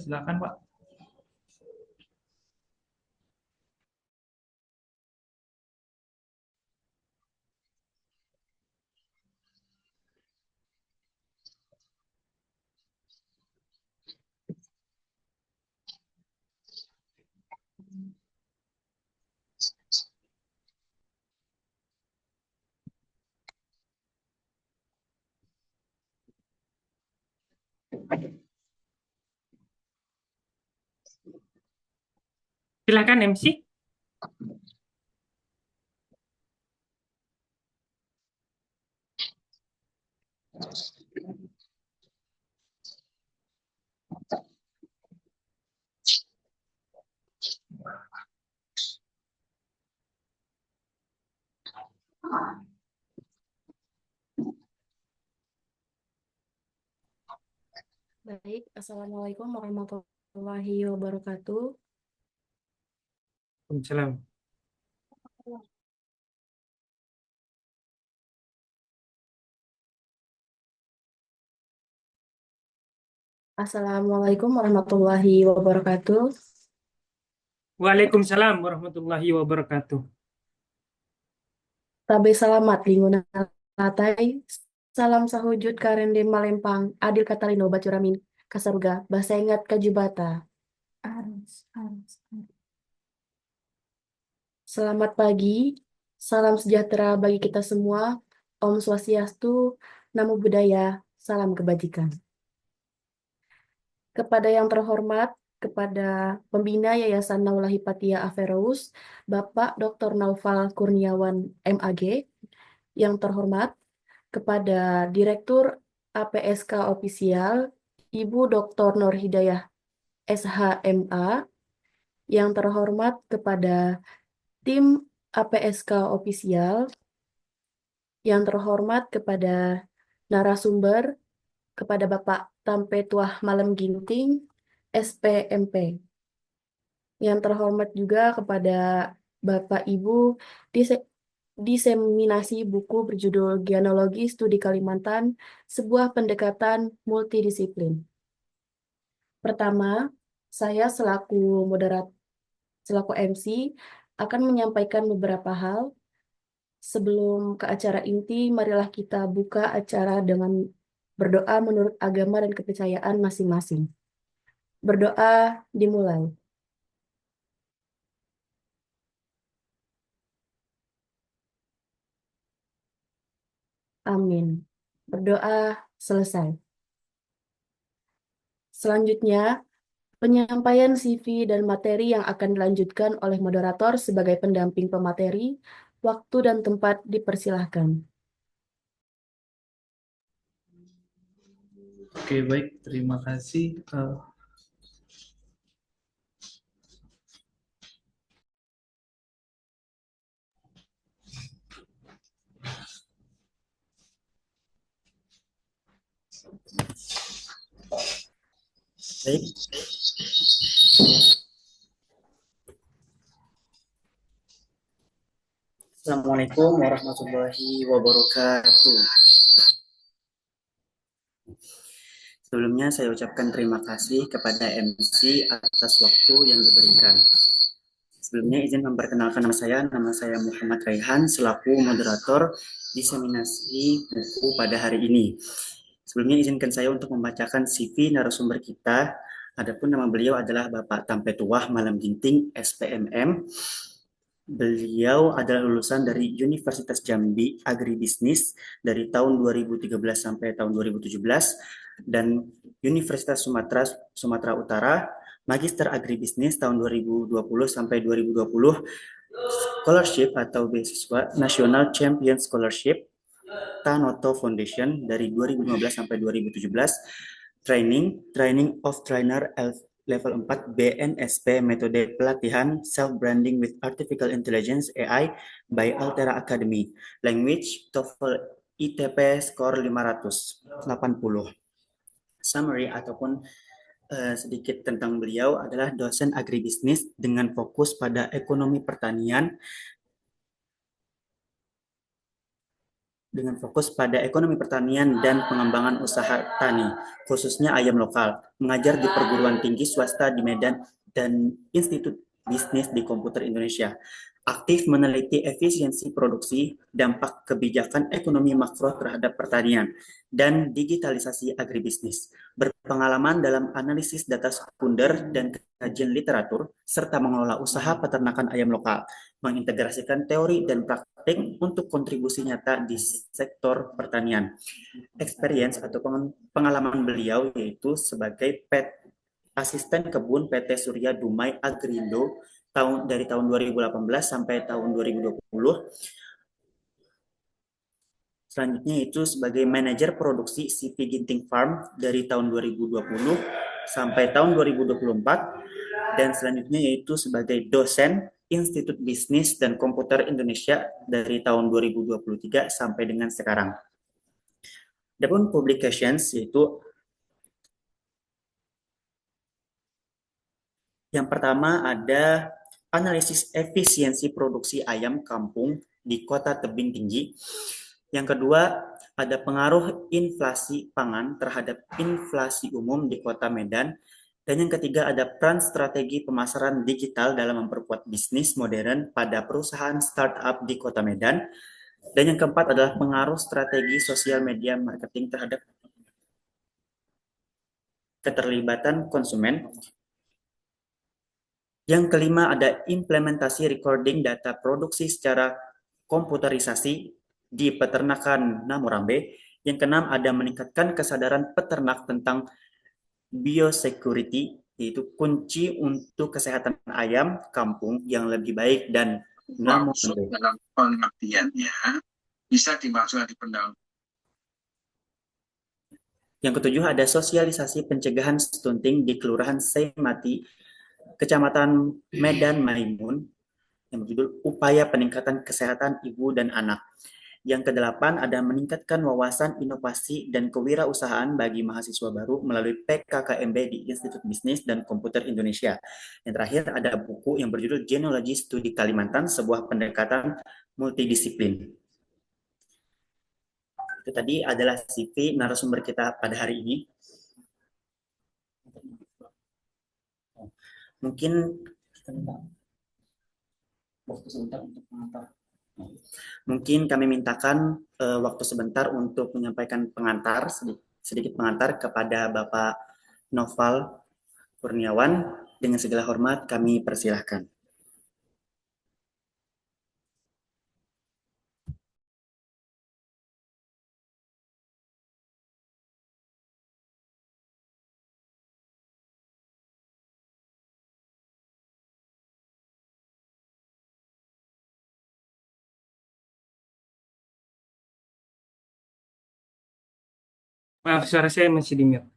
silakan Pak. Silakan MC. Baik, Assalamualaikum warahmatullahi wabarakatuh. Waalaikumsalam. Assalamualaikum warahmatullahi wabarakatuh. Waalaikumsalam warahmatullahi wabarakatuh. Tabe salamat linguna latai. Salam sahujud karende malempang adil katalino bacuramin kasaruga bahasa ingat kajubata. Selamat pagi, salam sejahtera bagi kita semua. Om Swastiastu, Namo Buddhaya, salam kebajikan. Kepada yang terhormat, kepada Pembina Yayasan Naula Hipatia Averroes, Bapak Dr. Naufal Kurniawan MAG, yang terhormat, kepada Direktur APSK Ofisial, Ibu Dr. Nur Hidayah SHMA, yang terhormat kepada tim APSK Ofisial, yang terhormat kepada narasumber, kepada Bapak Tampe Tuah Malam Ginting, SPMP. Yang terhormat juga kepada Bapak Ibu diseminasi buku berjudul Genealogi Studi Kalimantan, sebuah pendekatan multidisiplin. Pertama, saya selaku MC akan menyampaikan beberapa hal. Sebelum ke acara inti, marilah kita buka acara dengan berdoa menurut agama dan kepercayaan masing-masing. Berdoa dimulai. Amin. Berdoa selesai. Selanjutnya, penyampaian CV dan materi yang akan dilanjutkan oleh moderator sebagai pendamping pemateri. Waktu dan tempat dipersilahkan. Oke, baik. Terima kasih. Baik. Assalamualaikum warahmatullahi wabarakatuh. Sebelumnya saya ucapkan terima kasih kepada MC atas waktu yang diberikan. Sebelumnya izin memperkenalkan nama saya Muhammad Raihan selaku moderator diseminasi buku pada hari ini. Sebelumnya izinkan saya untuk membacakan CV narasumber kita. Adapun nama beliau adalah Bapak Tampe Tuah Malam Ginting, SPMM. Beliau adalah lulusan dari Universitas Jambi Agribisnis dari tahun 2013 sampai tahun 2017 dan Universitas Sumatera Utara Magister Agribisnis tahun 2020 sampai 2020, scholarship atau beasiswa National Champion Scholarship Tanoto Foundation dari 2015 sampai 2017, training of trainer level 4 BNSP metode pelatihan self-branding with artificial intelligence AI by Altera Academy, language TOEFL ITP skor 580. Summary ataupun sedikit tentang beliau adalah dosen agribisnis dengan fokus pada ekonomi pertanian dengan fokus pada ekonomi pertanian dan pengembangan usaha tani, khususnya ayam lokal, mengajar di perguruan tinggi swasta di Medan dan Institut Bisnis di Komputer Indonesia. Aktif meneliti efisiensi produksi, dampak kebijakan ekonomi makro terhadap pertanian, dan digitalisasi agribisnis. Berpengalaman dalam analisis data sekunder dan kajian literatur, serta mengelola usaha peternakan ayam lokal, mengintegrasikan teori dan praktik untuk kontribusi nyata di sektor pertanian. Experience atau pengalaman beliau yaitu sebagai asisten kebun PT Surya Dumai Agrindo dari tahun 2018 sampai tahun 2020. Selanjutnya itu sebagai manajer produksi CV Ginting Farm dari tahun 2020 sampai tahun 2024. Dan selanjutnya yaitu sebagai dosen Institut Bisnis dan Komputer Indonesia dari tahun 2023 sampai dengan sekarang. Adapun publications yaitu yang pertama ada analisis efisiensi produksi ayam kampung di Kota Tebing Tinggi. Yang kedua, ada pengaruh inflasi pangan terhadap inflasi umum di Kota Medan. Dan yang ketiga, ada peran strategi pemasaran digital dalam memperkuat bisnis modern pada perusahaan startup di Kota Medan. Dan yang keempat adalah pengaruh strategi sosial media marketing terhadap keterlibatan konsumen. Yang kelima, ada implementasi recording data produksi secara komputerisasi di peternakan Namurambe. Yang keenam, ada meningkatkan kesadaran peternak tentang biosecurity, yaitu kunci untuk kesehatan ayam kampung yang lebih baik dan Maksud Namurambe. dalam pengertiannya bisa dimaksudkan di pendahuluan. Yang ketujuh, ada sosialisasi pencegahan stunting di Kelurahan Saimati, Kecamatan Medan Maimun, yang berjudul Upaya Peningkatan Kesehatan Ibu dan Anak. Yang kedelapan, ada meningkatkan wawasan inovasi dan kewirausahaan bagi mahasiswa baru melalui PKKMB di Institut Bisnis dan Komputer Indonesia. Yang terakhir, ada buku yang berjudul Genealogy Studi Kalimantan, sebuah pendekatan multidisiplin. Itu tadi adalah CV narasumber kita pada hari ini. Mungkin kita minta waktu sebentar untuk mengantar. Mungkin kami mintakan waktu sebentar untuk menyampaikan pengantar, sedikit pengantar kepada Bapak Noval Kurniawan. Dengan segala hormat kami persilahkan. Maaf, suara saya masih di mute.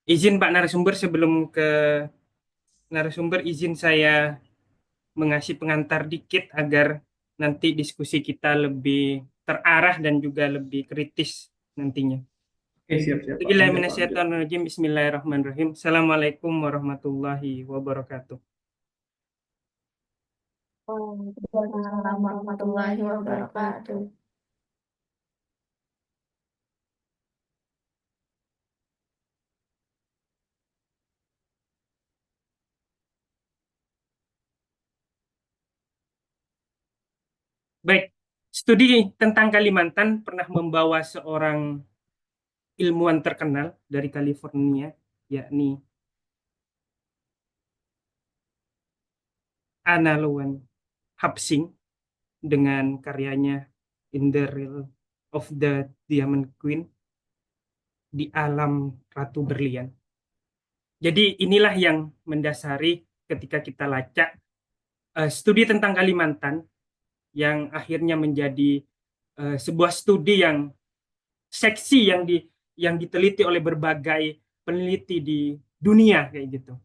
Izin Pak narasumber, sebelum ke narasumber, izin saya mengasih pengantar dikit agar nanti diskusi kita lebih terarah dan juga lebih kritis nantinya. Oke, siap-siap, Pak. Bismillahirrahmanirrahim. Bismillahirrahmanirrahim. Assalamualaikum warahmatullahi wabarakatuh. Waalaikumsalam warahmatullahi wabarakatuh. Baik, studi tentang Kalimantan pernah membawa seorang ilmuwan terkenal dari California, yakni Anna Lowen Hapsing, dengan karyanya In the Realm of the Diamond Queen, di alam Ratu Berlian. Jadi inilah yang mendasari ketika kita lacak studi tentang Kalimantan yang akhirnya menjadi sebuah studi yang seksi yang diteliti oleh berbagai peneliti di dunia kayak gitu.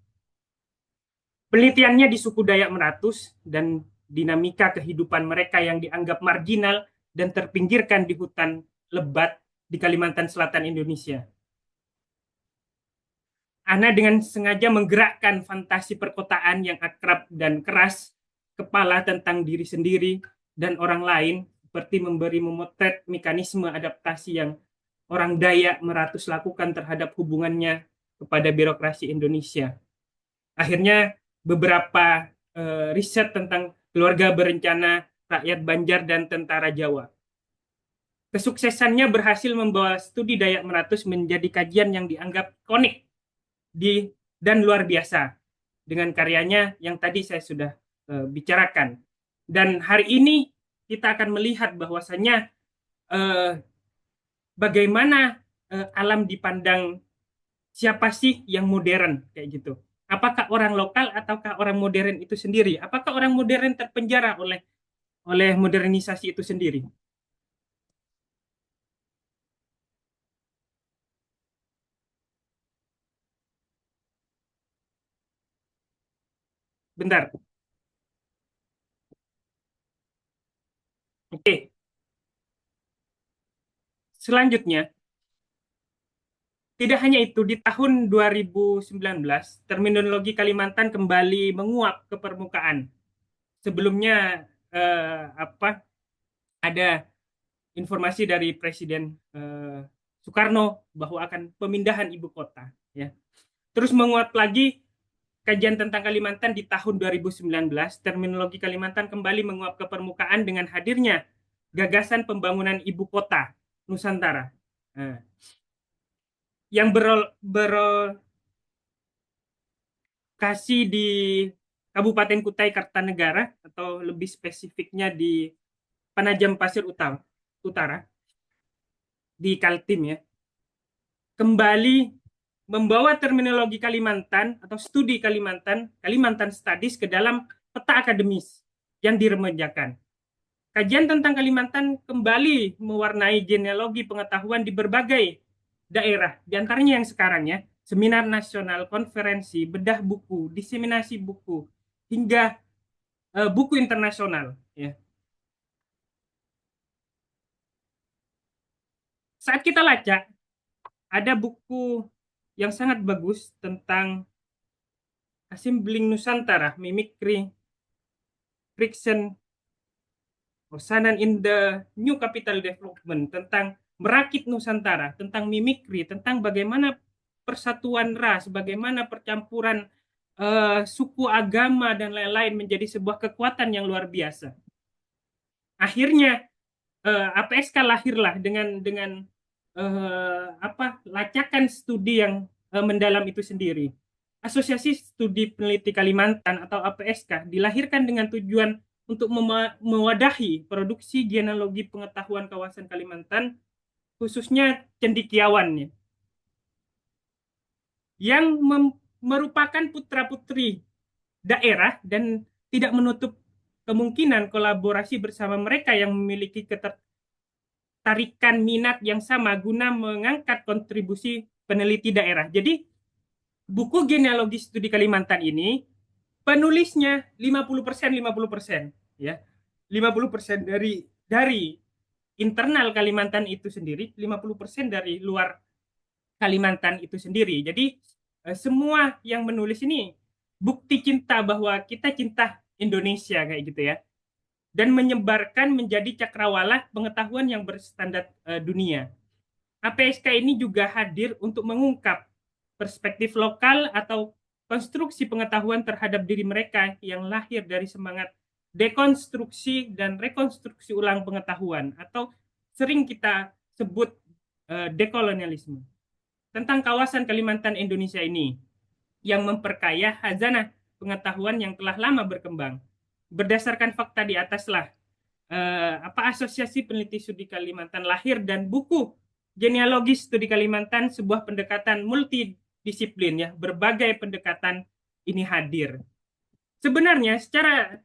Penelitiannya di suku Dayak Meratus dan dinamika kehidupan mereka yang dianggap marginal dan terpinggirkan di hutan lebat di Kalimantan Selatan Indonesia. Ana dengan sengaja menggerakkan fantasi perkotaan yang akrab dan keras kepala tentang diri sendiri dan orang lain seperti memotret mekanisme adaptasi yang orang Dayak Meratus lakukan terhadap hubungannya kepada birokrasi Indonesia. Akhirnya beberapa riset tentang keluarga berencana, rakyat Banjar, dan tentara Jawa. Kesuksesannya berhasil membawa studi Dayak Meratus menjadi kajian yang dianggap ikonik dan luar biasa dengan karyanya yang tadi saya sudah bicarakan. Dan hari ini kita akan melihat bahwasannya bagaimana alam dipandang siapa sih yang modern kayak gitu. Apakah orang lokal ataukah orang modern itu sendiri? Apakah orang modern terpenjara oleh modernisasi itu sendiri? Bentar. Oke. Selanjutnya, tidak hanya itu, di tahun 2019, terminologi Kalimantan kembali menguap ke permukaan. Sebelumnya ada informasi dari Presiden Soekarno bahwa akan pemindahan ibu kota. Ya. Terus menguap lagi kajian tentang Kalimantan di tahun 2019, terminologi Kalimantan kembali menguap ke permukaan dengan hadirnya gagasan pembangunan ibu kota Nusantara. Yang berlokasi di Kabupaten Kutai Kartanegara, atau lebih spesifiknya di Penajam Pasir Utara, di Kaltim ya, kembali membawa terminologi Kalimantan atau studi Kalimantan Studies ke dalam peta akademis yang diremajakan. Kajian tentang Kalimantan kembali mewarnai genealogi pengetahuan di berbagai daerah, diantaranya yang sekarang ya, seminar nasional, konferensi, bedah buku, diseminasi buku, hingga buku internasional. Ya. Saat kita lacak, ada buku yang sangat bagus tentang Assembling Nusantara, Mimicry, Friction, Rosanan in the New Capital Development, tentang merakit Nusantara, tentang mimikri, tentang bagaimana persatuan ras, bagaimana percampuran suku, agama, dan lain-lain menjadi sebuah kekuatan yang luar biasa. Akhirnya APSK lahirlah dengan lacakan studi yang mendalam itu sendiri. Asosiasi Studi Peneliti Kalimantan atau APSK dilahirkan dengan tujuan untuk mewadahi produksi genealogi pengetahuan kawasan Kalimantan, khususnya cendekiawannya, yang merupakan putra-putri daerah dan tidak menutup kemungkinan kolaborasi bersama mereka yang memiliki ketertarikan minat yang sama guna mengangkat kontribusi peneliti daerah. Jadi buku genealogi studi Kalimantan ini penulisnya 50% 50%, ya. 50% dari internal Kalimantan itu sendiri, 50% dari luar Kalimantan itu sendiri. Jadi semua yang menulis ini bukti cinta bahwa kita cinta Indonesia kayak gitu ya. Dan menyebarkan menjadi cakrawala pengetahuan yang berstandar dunia. APSK ini juga hadir untuk mengungkap perspektif lokal atau konstruksi pengetahuan terhadap diri mereka yang lahir dari semangat dekonstruksi dan rekonstruksi ulang pengetahuan, atau sering kita sebut dekolonialisme, tentang kawasan Kalimantan Indonesia ini yang memperkaya khazanah pengetahuan yang telah lama berkembang. Berdasarkan fakta di ataslah Asosiasi Peneliti Studi Kalimantan lahir, dan buku Genealogi Studi Kalimantan sebuah pendekatan multidisiplin ya, berbagai pendekatan ini hadir. Sebenarnya secara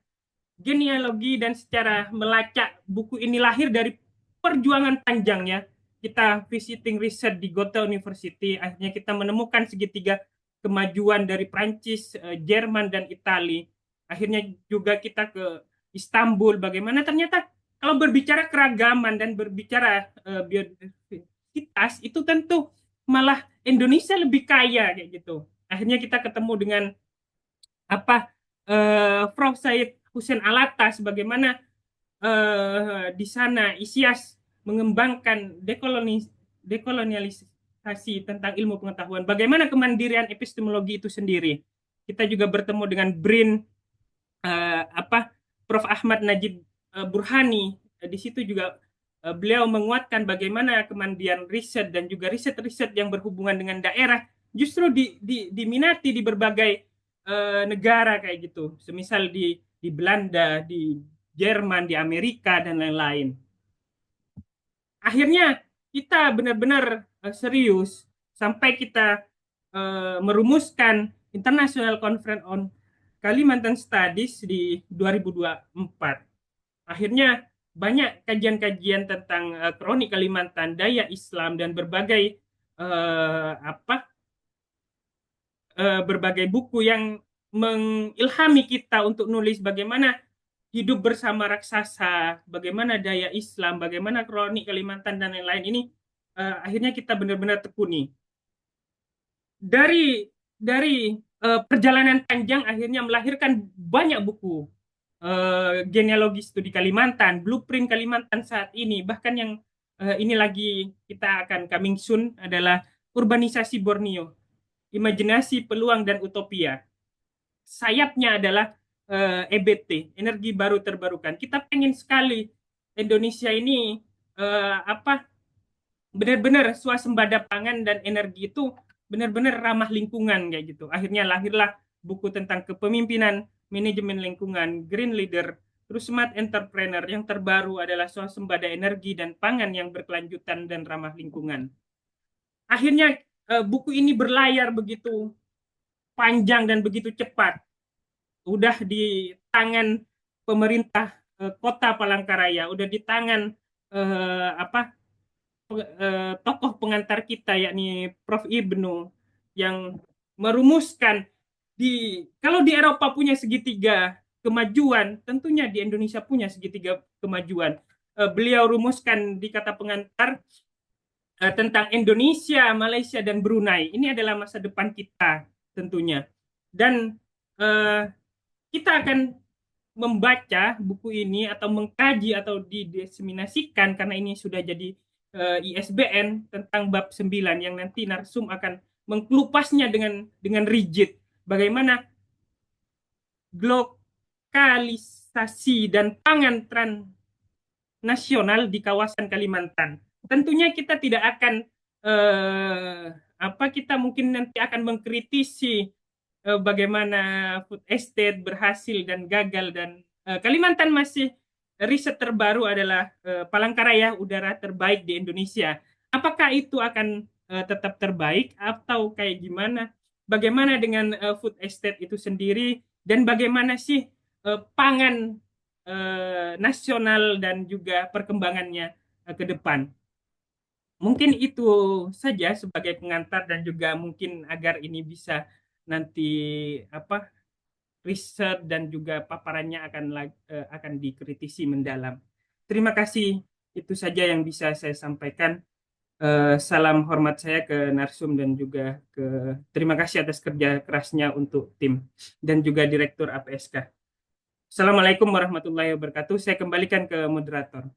genealogi dan secara melacak buku ini lahir dari perjuangan panjangnya. Kita visiting research di Goethe University, akhirnya kita menemukan segitiga kemajuan dari Prancis, Jerman, dan Italia. Akhirnya juga kita ke Istanbul, bagaimana ternyata kalau berbicara keragaman dan berbicara biodiversitas, itu tentu malah Indonesia lebih kaya kayak gitu. Akhirnya kita ketemu dengan Prof. Said Hussein Alatas, bagaimana di sana ISIAS mengembangkan dekolonialisasi tentang ilmu pengetahuan. Bagaimana kemandirian epistemologi itu sendiri? Kita juga bertemu dengan BRIN, Prof. Ahmad Najib Burhani. Di situ juga beliau menguatkan bagaimana kemandirian riset dan juga riset-riset yang berhubungan dengan daerah justru diminati di berbagai negara kayak gitu. Semisal di Belanda, di Jerman, di Amerika, dan lain-lain. Akhirnya kita benar-benar serius sampai kita merumuskan International Conference on Kalimantan Studies di 2024. Akhirnya banyak kajian-kajian tentang kronik Kalimantan, daya Islam, dan berbagai berbagai buku yang mengilhami kita untuk nulis bagaimana hidup bersama raksasa, bagaimana daya Islam, bagaimana kronik Kalimantan dan lain-lain ini akhirnya kita benar-benar tekuni. Dari perjalanan panjang akhirnya melahirkan banyak buku genealogi studi Kalimantan, blueprint Kalimantan saat ini, bahkan yang ini lagi kita akan coming soon adalah urbanisasi Borneo, imajinasi, peluang, dan utopia. Sayapnya adalah EBT, energi baru terbarukan. Kita pengen sekali Indonesia ini benar-benar swasembada pangan dan energi itu benar-benar ramah lingkungan kayak gitu. Akhirnya lahirlah buku tentang kepemimpinan, manajemen lingkungan, green leader, terus smart entrepreneur. Yang terbaru adalah swasembada energi dan pangan yang berkelanjutan dan ramah lingkungan. Akhirnya buku ini berlayar begitu panjang dan begitu cepat. Udah di tangan pemerintah Kota Palangkaraya, udah di tangan tokoh pengantar kita yakni Prof. Ibnu yang merumuskan kalau di Eropa punya segitiga kemajuan, tentunya di Indonesia punya segitiga kemajuan. Beliau rumuskan di kata pengantar tentang Indonesia, Malaysia, dan Brunei. Ini adalah masa depan kita tentunya. Dan kita akan membaca buku ini atau mengkaji atau didiseminasikan karena ini sudah jadi ISBN tentang bab 9 yang nanti Narsum akan mengkelupasnya dengan rigid. Bagaimana lokalisasi dan pangan transnasional di kawasan Kalimantan. Tentunya kita tidak akan kita mungkin nanti akan mengkritisi bagaimana food estate berhasil dan gagal, dan Kalimantan masih riset terbaru adalah Palangkaraya udara terbaik di Indonesia. Apakah itu akan tetap terbaik atau kayak gimana? Bagaimana dengan food estate itu sendiri dan bagaimana sih pangan nasional dan juga perkembangannya ke depan? Mungkin itu saja sebagai pengantar dan juga mungkin agar ini bisa nanti riset dan juga paparannya akan dikritisi mendalam. Terima kasih, itu saja yang bisa saya sampaikan. Salam hormat saya ke Narsum dan juga terima kasih atas kerja kerasnya untuk tim dan juga Direktur APSK. Assalamualaikum warahmatullahi wabarakatuh. Saya kembalikan ke moderator.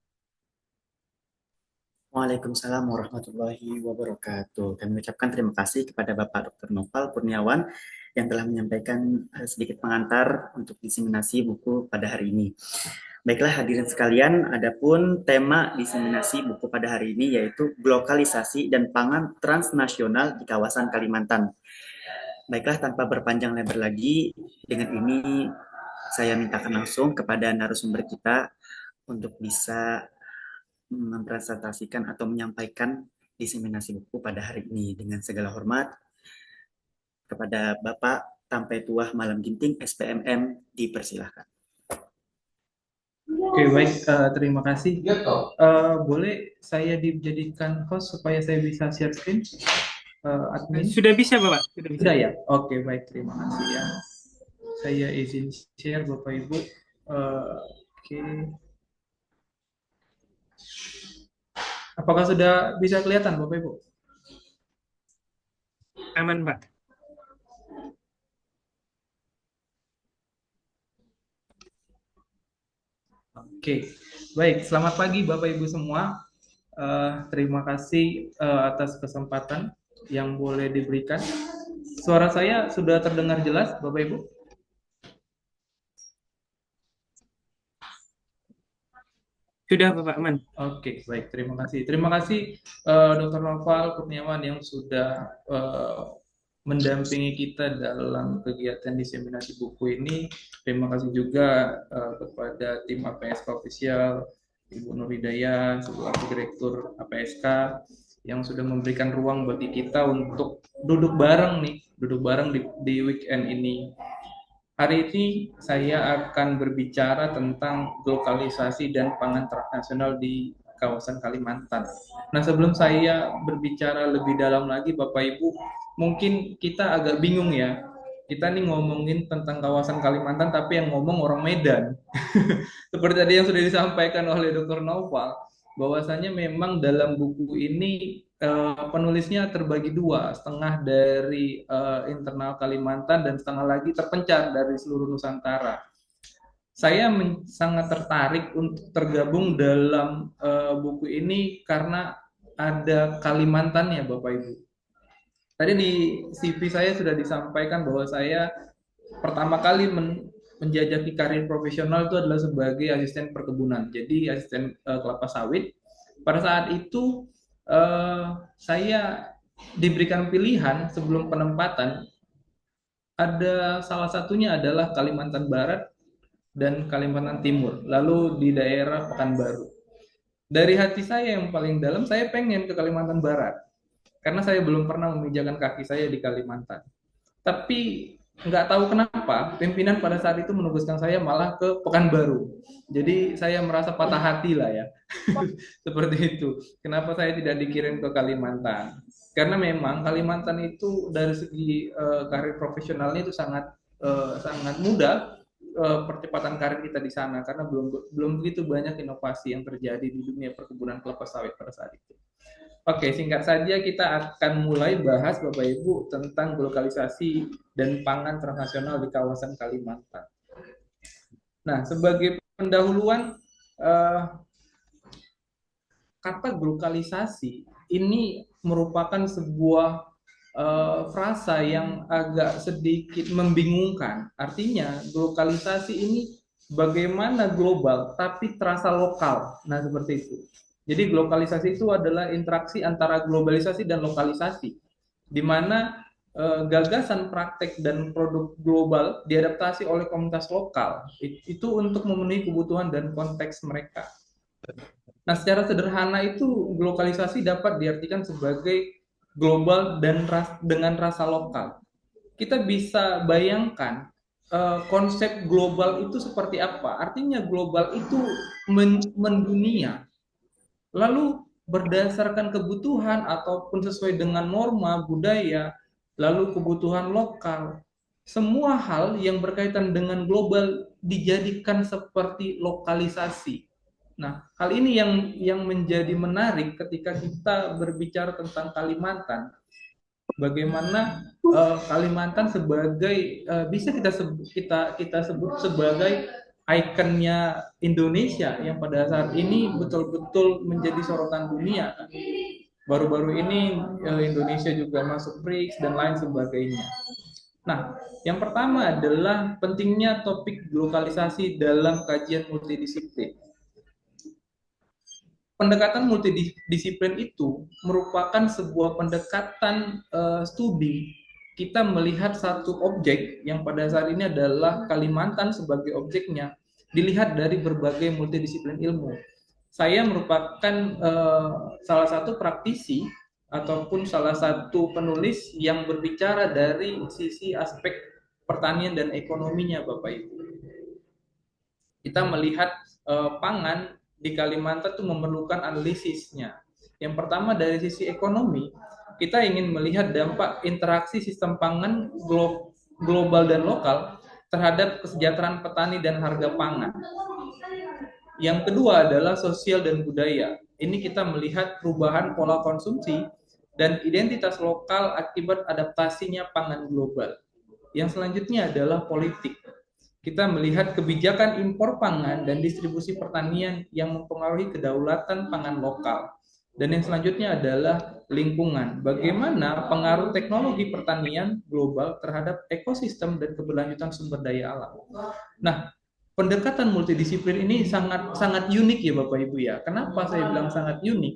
Waalaikumsalam warahmatullahi wabarakatuh. Kami ucapkan terima kasih kepada Bapak Dr. Noval Kurniawan yang telah menyampaikan sedikit pengantar untuk diseminasi buku pada hari ini. Baiklah hadirin sekalian, adapun tema diseminasi buku pada hari ini yaitu globalisasi dan pangan transnasional di kawasan Kalimantan. Baiklah tanpa berpanjang lebar lagi, dengan ini saya mintakan langsung kepada narasumber kita untuk bisa mempresentasikan atau menyampaikan diseminasi buku pada hari ini. Dengan segala hormat kepada Bapak Tampai Tuah Malam Ginting SPMM, dipersilahkan. Oke, baik. Terima kasih. Boleh saya dijadikan host supaya saya bisa share screen? Admin? Sudah bisa, Bapak? Sudah bisa. Sudah ya? Oke, baik. Terima kasih ya. Saya izin share, Bapak Ibu. Oke. Apakah sudah bisa kelihatan, Bapak Ibu? Aman, Pak. Oke, Baik, selamat pagi Bapak Ibu semua. Terima kasih atas kesempatan yang boleh diberikan. Suara saya sudah terdengar jelas, Bapak Ibu? Sudah, Bapak Aman. Oke, baik. Terima kasih. Terima kasih Dr. Noval Kurniawan yang sudah mendampingi kita dalam kegiatan diseminasi buku ini. Terima kasih juga kepada tim APSK Official, Ibu Nur Hidayah, selaku Direktur APSK, yang sudah memberikan ruang bagi kita untuk duduk bareng di weekend ini. Hari ini saya akan berbicara tentang lokalisasi dan pangan transnasional di kawasan Kalimantan. Nah, sebelum saya berbicara lebih dalam lagi, Bapak Ibu, mungkin kita agak bingung ya. Kita nih ngomongin tentang kawasan Kalimantan, tapi yang ngomong orang Medan. Seperti tadi yang sudah disampaikan oleh Dr. Noval, bahwasanya memang dalam buku ini penulisnya terbagi dua, setengah dari internal Kalimantan dan setengah lagi terpencar dari seluruh Nusantara. Saya sangat tertarik untuk tergabung dalam buku ini karena ada Kalimantannya, Bapak Ibu. Tadi di CV saya sudah disampaikan bahwa saya pertama kali menjajaki karir profesional itu adalah sebagai asisten perkebunan, jadi asisten kelapa sawit. Pada saat itu saya diberikan pilihan sebelum penempatan, ada salah satunya adalah Kalimantan Barat dan Kalimantan Timur, lalu di daerah Pekanbaru. Dari hati saya yang paling dalam, saya pengen ke Kalimantan Barat, karena saya belum pernah memijakan kaki saya di Kalimantan. Tapi nggak tahu kenapa pimpinan pada saat itu menugaskan saya malah ke Pekanbaru. Jadi saya merasa patah hati lah ya. Seperti itu. Kenapa saya tidak dikirim ke Kalimantan? Karena memang Kalimantan itu dari segi karir profesionalnya itu sangat mudah percepatan karir kita di sana, karena belum begitu banyak inovasi yang terjadi di dunia perkebunan kelapa sawit pada saat itu. Oke, singkat saja kita akan mulai bahas Bapak Ibu tentang lokalisasi dan pangan transnasional di kawasan Kalimantan. Nah, sebagai pendahuluan, kata globalisasi ini merupakan sebuah frasa yang agak sedikit membingungkan. Artinya, globalisasi ini bagaimana global tapi terasa lokal. Nah, seperti itu. Jadi globalisasi itu adalah interaksi antara globalisasi dan lokalisasi, di mana gagasan praktek dan produk global diadaptasi oleh komunitas lokal, itu untuk memenuhi kebutuhan dan konteks mereka. Nah, secara sederhana itu globalisasi dapat diartikan sebagai global dan dengan rasa lokal. Kita bisa bayangkan konsep global itu seperti apa. Artinya global itu mendunia. Lalu berdasarkan kebutuhan ataupun sesuai dengan norma budaya, lalu kebutuhan lokal, semua hal yang berkaitan dengan global dijadikan seperti lokalisasi. Nah, hal ini yang menjadi menarik ketika kita berbicara tentang Kalimantan. Bagaimana Kalimantan sebagai bisa kita sebut sebagai ikonnya Indonesia yang pada saat ini betul-betul menjadi sorotan dunia. Baru-baru ini Indonesia juga masuk BRICS dan lain sebagainya. Nah, yang pertama adalah pentingnya topik lokalisasi dalam kajian multidisiplin. Pendekatan multidisiplin itu merupakan sebuah pendekatan studi. Kita melihat satu objek yang pada saat ini adalah Kalimantan sebagai objeknya, dilihat dari berbagai multidisiplin ilmu. Saya merupakan salah satu praktisi ataupun salah satu penulis yang berbicara dari sisi aspek pertanian dan ekonominya, Bapak Ibu. Kita melihat pangan di Kalimantan itu memerlukan analisisnya. Yang pertama dari sisi ekonomi, kita ingin melihat dampak interaksi sistem pangan global dan lokal terhadap kesejahteraan petani dan harga pangan. Yang kedua adalah sosial dan budaya. Ini kita melihat perubahan pola konsumsi dan identitas lokal akibat adaptasinya pangan global. Yang selanjutnya adalah politik. kita melihat kebijakan impor pangan dan distribusi pertanian yang mempengaruhi kedaulatan pangan lokal. Dan yang selanjutnya adalah lingkungan. Bagaimana pengaruh teknologi pertanian global terhadap ekosistem dan keberlanjutan sumber daya alam. Nah, pendekatan multidisiplin ini sangat sangat unik ya Bapak Ibu ya. Kenapa saya bilang sangat unik?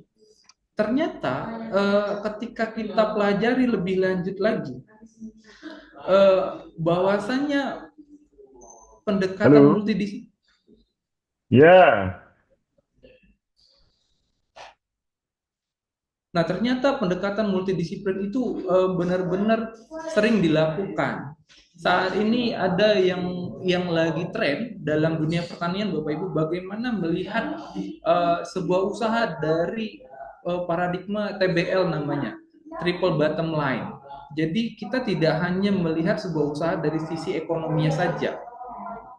Ternyata ketika kita pelajari lebih lanjut lagi, bahwasanya pendekatan Halo. multidisiplin. Ya, Nah, ternyata pendekatan multidisiplin itu benar-benar sering dilakukan. Saat ini ada yang lagi tren dalam dunia pertanian, Bapak Ibu, bagaimana melihat sebuah usaha dari paradigma TBL namanya, triple bottom line. Jadi kita tidak hanya melihat sebuah usaha dari sisi ekonominya saja,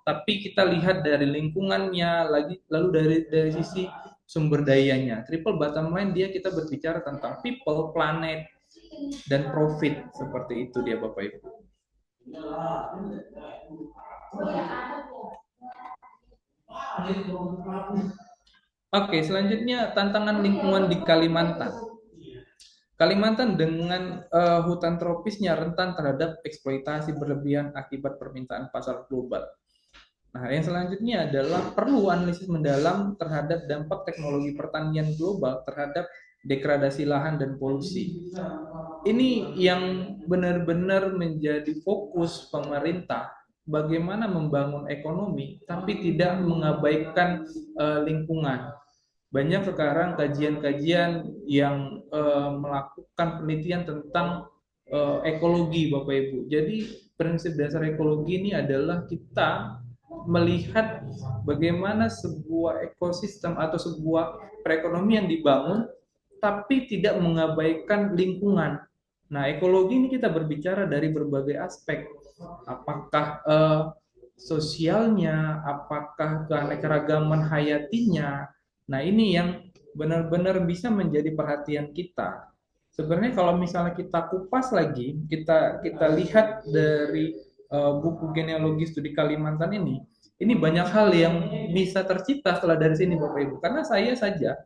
tapi kita lihat dari lingkungannya, lalu dari sisi sumber dayanya. Triple bottom line dia kita berbicara tentang people, planet, dan profit, seperti itu dia Bapak Ibu. Oke, selanjutnya tantangan lingkungan di Kalimantan. Kalimantan dengan hutan tropisnya rentan terhadap eksploitasi berlebihan akibat permintaan pasar global. Nah, yang selanjutnya adalah perlu analisis mendalam terhadap dampak teknologi pertanian global terhadap degradasi lahan dan polusi. Ini yang benar-benar menjadi fokus pemerintah, bagaimana membangun ekonomi tapi tidak mengabaikan lingkungan. Banyak sekarang kajian-kajian yang melakukan penelitian tentang ekologi, Bapak Ibu. Jadi prinsip dasar ekologi ini adalah kita melihat bagaimana sebuah ekosistem atau sebuah perekonomian dibangun tapi tidak mengabaikan lingkungan. Nah, ekologi ini kita berbicara dari berbagai aspek. Apakah sosialnya, apakah keanekaragaman hayatinya. Nah, ini yang benar-benar bisa menjadi perhatian kita. Sebenarnya kalau misalnya kita kupas lagi, kita lihat dari buku genealogi studi Kalimantan ini banyak hal yang bisa tercipta setelah dari sini Bapak Ibu. Karena saya saja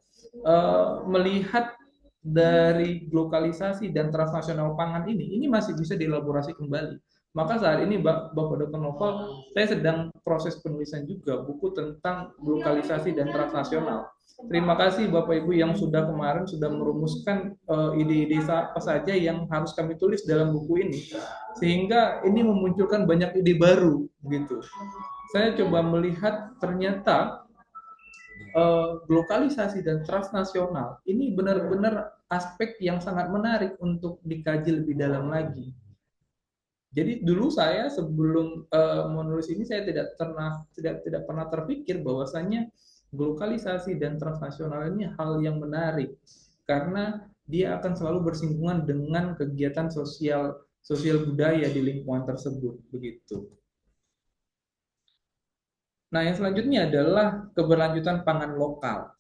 melihat dari lokalisasi dan transnasional pangan ini masih bisa dielaborasi kembali. Maka saat ini Bapak Dr. Novel, saya sedang proses penulisan juga buku tentang lokalisasi dan transnasional. Terima kasih Bapak Ibu yang sudah kemarin sudah merumuskan ide-ide apa saja yang harus kami tulis dalam buku ini, sehingga ini memunculkan banyak ide baru gitu. Saya coba melihat ternyata lokalisasi dan transnasional ini benar-benar aspek yang sangat menarik untuk dikaji lebih dalam lagi. Jadi dulu saya sebelum menulis ini saya tidak pernah terpikir bahwasanya globalisasi dan transnasional ini hal yang menarik karena dia akan selalu bersinggungan dengan kegiatan sosial budaya di lingkungan tersebut begitu. Nah, yang selanjutnya adalah keberlanjutan pangan lokal.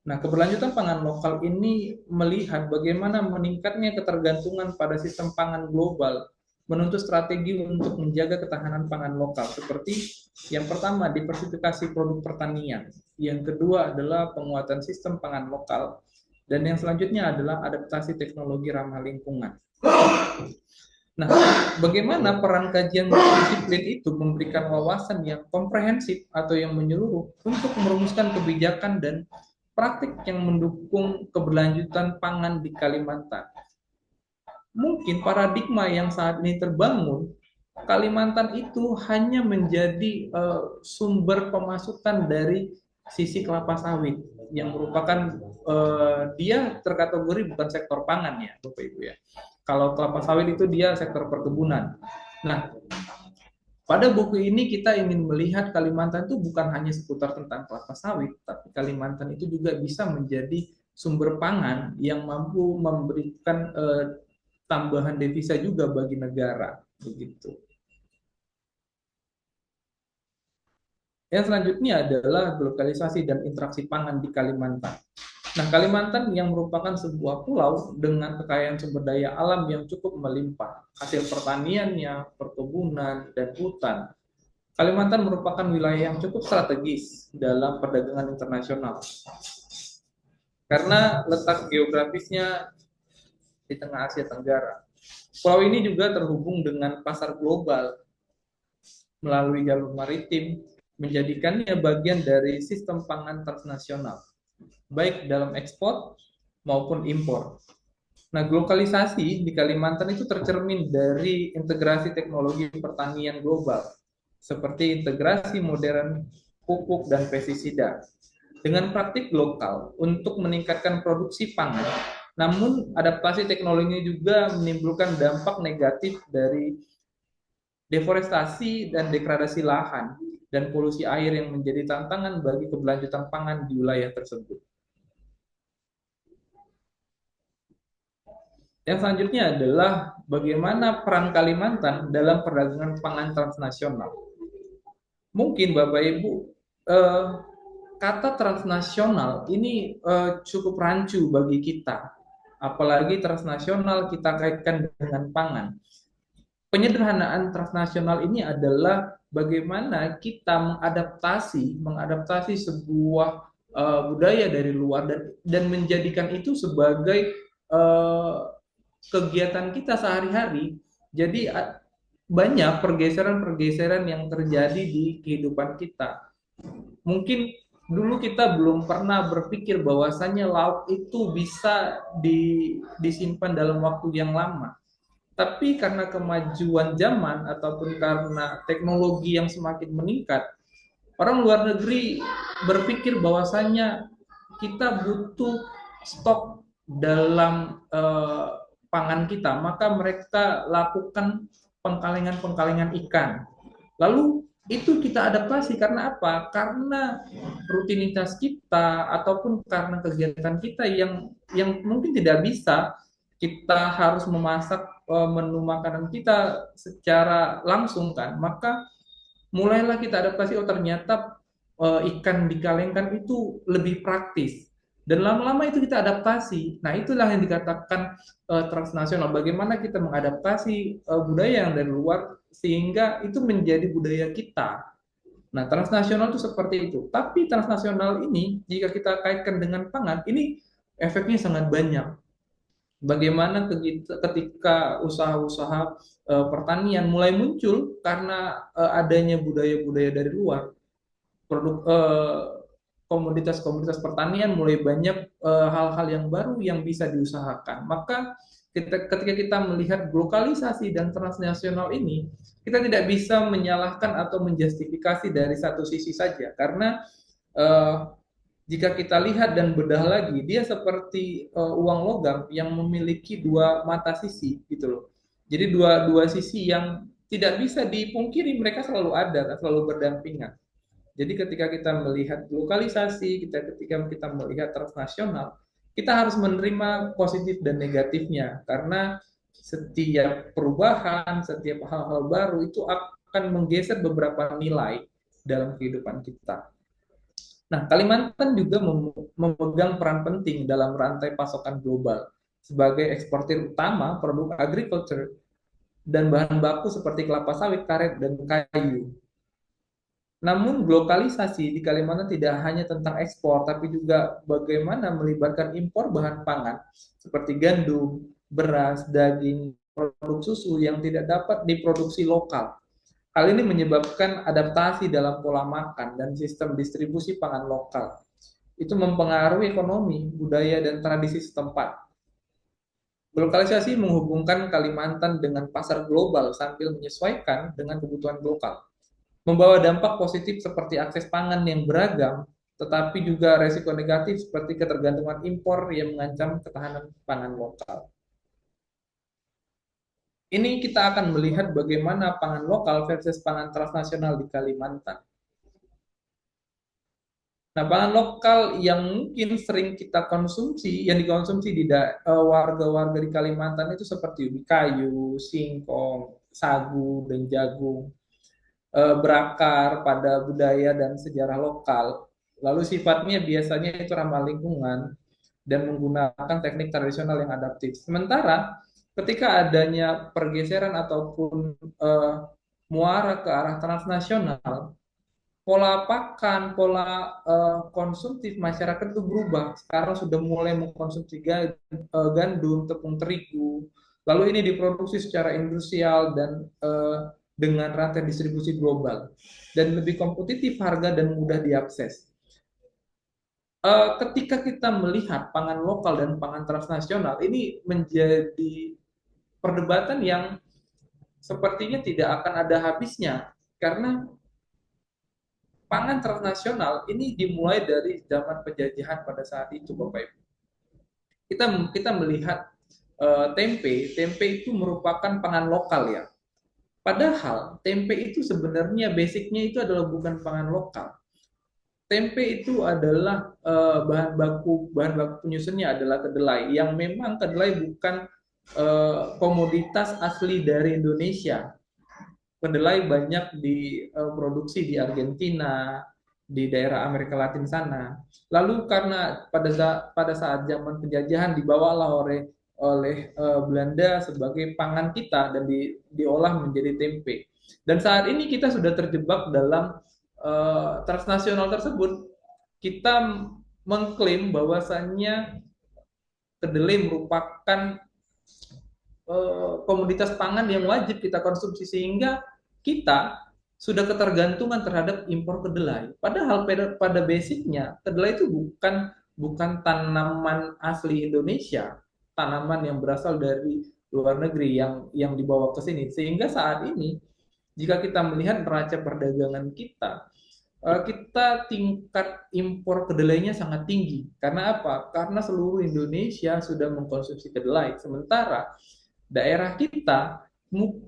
Nah, keberlanjutan pangan lokal ini melihat bagaimana meningkatnya ketergantungan pada sistem pangan global menuntut strategi untuk menjaga ketahanan pangan lokal seperti yang pertama diversifikasi produk pertanian, yang kedua adalah penguatan sistem pangan lokal, dan yang selanjutnya adalah adaptasi teknologi ramah lingkungan. Nah, bagaimana peran kajian multidisiplin itu memberikan wawasan yang komprehensif atau yang menyeluruh untuk merumuskan kebijakan dan praktik yang mendukung keberlanjutan pangan di Kalimantan. Mungkin paradigma yang saat ini terbangun, Kalimantan itu hanya menjadi sumber pemasukan dari sisi kelapa sawit yang merupakan dia terkategori bukan sektor pangan ya Bapak Ibu ya. Kalau kelapa sawit itu dia sektor perkebunan. Nah, pada buku ini kita ingin melihat Kalimantan itu bukan hanya seputar tentang kelapa sawit, tapi Kalimantan itu juga bisa menjadi sumber pangan yang mampu memberikan tambahan devisa juga bagi negara begitu. Yang selanjutnya adalah lokalisasi dan interaksi pangan di Kalimantan. Nah, Kalimantan yang merupakan sebuah pulau dengan kekayaan sumber daya alam yang cukup melimpah, hasil pertaniannya, perkebunan, dan hutan. Kalimantan merupakan wilayah yang cukup strategis dalam perdagangan internasional karena letak geografisnya di tengah Asia Tenggara. Pulau ini juga terhubung dengan pasar global melalui jalur maritim, menjadikannya bagian dari sistem pangan transnasional, baik dalam ekspor maupun impor. Nah, globalisasi di Kalimantan itu tercermin dari integrasi teknologi pertanian global, seperti integrasi modern pupuk dan pestisida, dengan praktik lokal untuk meningkatkan produksi pangan. Namun, adaptasi teknologi juga menimbulkan dampak negatif dari deforestasi dan degradasi lahan dan polusi air yang menjadi tantangan bagi keberlanjutan pangan di wilayah tersebut. Yang selanjutnya adalah bagaimana peran Kalimantan dalam perdagangan pangan transnasional. Mungkin Bapak Ibu, kata transnasional ini cukup rancu bagi kita. Apalagi transnasional kita kaitkan dengan pangan. Penyederhanaan transnasional ini adalah bagaimana kita mengadaptasi sebuah budaya dari luar dan menjadikan itu sebagai kegiatan kita sehari-hari. Jadi banyak pergeseran-pergeseran yang terjadi di kehidupan kita. Mungkin dulu kita belum pernah berpikir bahwasannya laut itu bisa disimpan dalam waktu yang lama. Tapi karena kemajuan zaman ataupun karena teknologi yang semakin meningkat, orang luar negeri berpikir bahwasannya kita butuh stok dalam pangan kita, maka mereka lakukan pengkalengan-pengkalengan ikan. Lalu itu kita adaptasi karena apa? Karena rutinitas kita ataupun karena kegiatan kita yang mungkin tidak bisa kita harus memasak menu makanan kita secara langsung kan, maka mulailah kita adaptasi. Oh ternyata ikan dikalengkan itu lebih praktis dan lama-lama itu kita adaptasi. Nah itulah yang dikatakan transnasional. Bagaimana kita mengadaptasi budaya yang dari luar sehingga itu menjadi budaya kita. Nah transnasional itu seperti itu. Tapi transnasional ini jika kita kaitkan dengan pangan ini efeknya sangat banyak. Bagaimana ketika usaha-usaha pertanian mulai muncul karena adanya budaya-budaya dari luar, produk komoditas-komoditas pertanian mulai banyak hal-hal yang baru yang bisa diusahakan. Maka ketika kita melihat globalisasi dan transnasional ini, kita tidak bisa menyalahkan atau menjustifikasi dari satu sisi saja, karena jika kita lihat dan bedah lagi, dia seperti uang logam yang memiliki dua mata sisi, gitu loh. Jadi dua sisi yang tidak bisa dipungkiri, mereka selalu ada, selalu berdampingan. Jadi ketika kita melihat lokalisasi, ketika kita melihat transnasional, kita harus menerima positif dan negatifnya, karena setiap perubahan, setiap hal-hal baru itu akan menggeser beberapa nilai dalam kehidupan kita. Nah, Kalimantan juga memegang peran penting dalam rantai pasokan global sebagai eksportir utama produk agriculture dan bahan baku seperti kelapa sawit, karet, dan kayu. Namun globalisasi di Kalimantan tidak hanya tentang ekspor, tapi juga bagaimana melibatkan impor bahan pangan seperti gandum, beras, daging, produk susu yang tidak dapat diproduksi lokal. Hal ini menyebabkan adaptasi dalam pola makan dan sistem distribusi pangan lokal. Itu mempengaruhi ekonomi, budaya, dan tradisi setempat. Globalisasi menghubungkan Kalimantan dengan pasar global sambil menyesuaikan dengan kebutuhan lokal. Membawa dampak positif seperti akses pangan yang beragam, tetapi juga resiko negatif seperti ketergantungan impor yang mengancam ketahanan pangan lokal. Ini kita akan melihat bagaimana pangan lokal versus pangan transnasional di Kalimantan. Nah, pangan lokal yang mungkin sering kita konsumsi, yang dikonsumsi di warga-warga di Kalimantan itu seperti ubi kayu, singkong, sagu, dan jagung, berakar pada budaya dan sejarah lokal. Lalu sifatnya biasanya itu ramah lingkungan dan menggunakan teknik tradisional yang adaptif. Sementara ketika adanya pergeseran ataupun muara ke arah transnasional, pola pakan, pola konsumtif masyarakat itu berubah. Sekarang sudah mulai mengkonsumsi gandum, tepung terigu. Lalu ini diproduksi secara industrial dan dengan rantai distribusi global dan lebih kompetitif harga dan mudah diakses. Ketika kita melihat pangan lokal dan pangan transnasional, ini menjadi perdebatan yang sepertinya tidak akan ada habisnya karena pangan transnasional ini dimulai dari zaman penjajahan pada saat itu, Bapak Ibu. Kita melihat tempe itu merupakan pangan lokal ya. Padahal tempe itu sebenarnya basicnya itu adalah bukan pangan lokal. Tempe itu adalah bahan baku penyusunnya adalah kedelai, yang memang kedelai bukan komoditas asli dari Indonesia. Kedelai banyak diproduksi di Argentina, di daerah Amerika Latin sana. Lalu karena pada saat zaman penjajahan dibawalah oleh Belanda sebagai pangan kita dan diolah menjadi tempe. Dan saat ini kita sudah terjebak dalam transnasional tersebut. Kita mengklaim bahwasannya kedelai merupakan komoditas pangan yang wajib kita konsumsi sehingga kita sudah ketergantungan terhadap impor kedelai. Padahal pada basicnya kedelai itu bukan tanaman asli Indonesia, tanaman yang berasal dari luar negeri yang dibawa ke sini. Sehingga saat ini jika kita melihat neraca perdagangan kita tingkat impor kedelainya sangat tinggi. Karena apa? Karena seluruh Indonesia sudah mengkonsumsi kedelai. Sementara daerah kita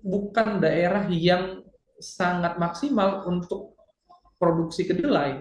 bukan daerah yang sangat maksimal untuk produksi kedelai.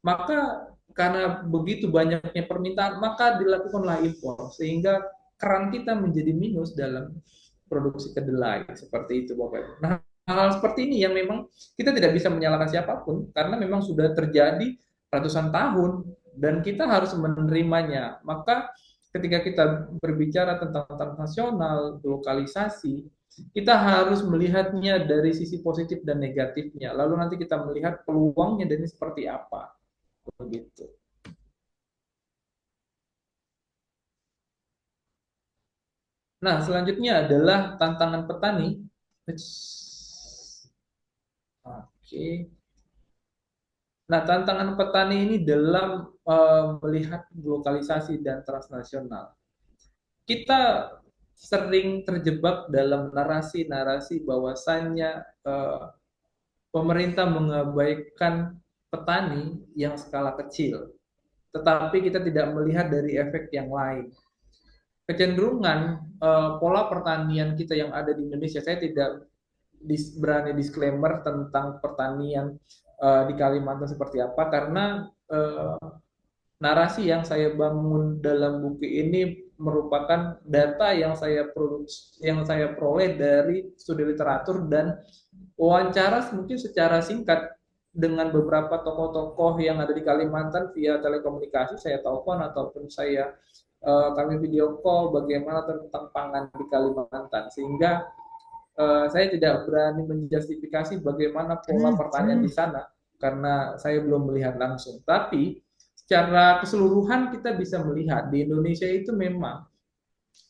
Maka karena begitu banyaknya permintaan, maka dilakukanlah impor sehingga keran kita menjadi minus dalam produksi kedelai. Seperti itu, Bapak Ibu. Nah, hal seperti ini yang memang kita tidak bisa menyalahkan siapapun karena memang sudah terjadi ratusan tahun dan kita harus menerimanya. Maka ketika kita berbicara tentang transnasional, lokalisasi, kita harus melihatnya dari sisi positif dan negatifnya. Lalu nanti kita melihat peluangnya dan ini seperti apa. Begitu. Nah, selanjutnya adalah tantangan petani. Oke. Nah, tantangan petani ini dalam melihat globalisasi dan transnasional. Kita sering terjebak dalam narasi-narasi bahwasannya pemerintah mengabaikan petani yang skala kecil, tetapi kita tidak melihat dari efek yang lain. Kecenderungan pola pertanian kita yang ada di Indonesia, saya tidak berani disclaimer tentang pertanian di Kalimantan seperti apa karena narasi yang saya bangun dalam buku ini merupakan data yang saya peroleh dari studi literatur dan wawancara mungkin secara singkat dengan beberapa tokoh-tokoh yang ada di Kalimantan via telekomunikasi, saya telepon ataupun kami video call bagaimana tentang pangan di Kalimantan sehingga saya tidak berani menjustifikasi bagaimana pola pertanian di sana karena saya belum melihat langsung. Tapi secara keseluruhan kita bisa melihat di Indonesia itu memang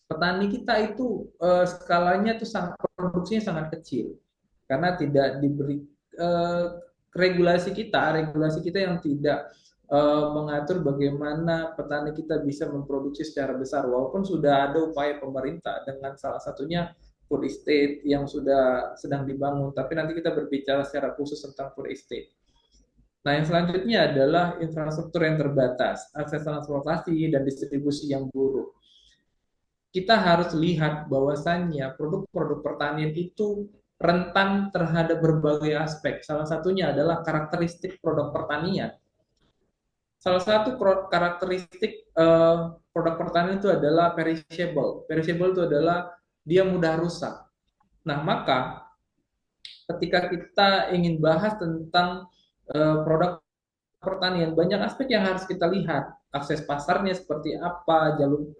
petani kita itu skalanya itu produksinya sangat kecil karena tidak diberi regulasi kita yang tidak mengatur bagaimana petani kita bisa memproduksi secara besar walaupun sudah ada upaya pemerintah dengan salah satunya food estate yang sudah sedang dibangun, tapi nanti kita berbicara secara khusus tentang food estate. Nah, yang selanjutnya adalah infrastruktur yang terbatas, akses transportasi dan distribusi yang buruk. Kita harus lihat bahwasannya produk-produk pertanian itu rentan terhadap berbagai aspek. Salah satunya adalah karakteristik produk pertanian. Salah satu karakteristik produk pertanian itu adalah perishable. Perishable itu adalah dia mudah rusak. Nah, maka ketika kita ingin bahas tentang produk pertanian, banyak aspek yang harus kita lihat. Akses pasarnya seperti apa, jalur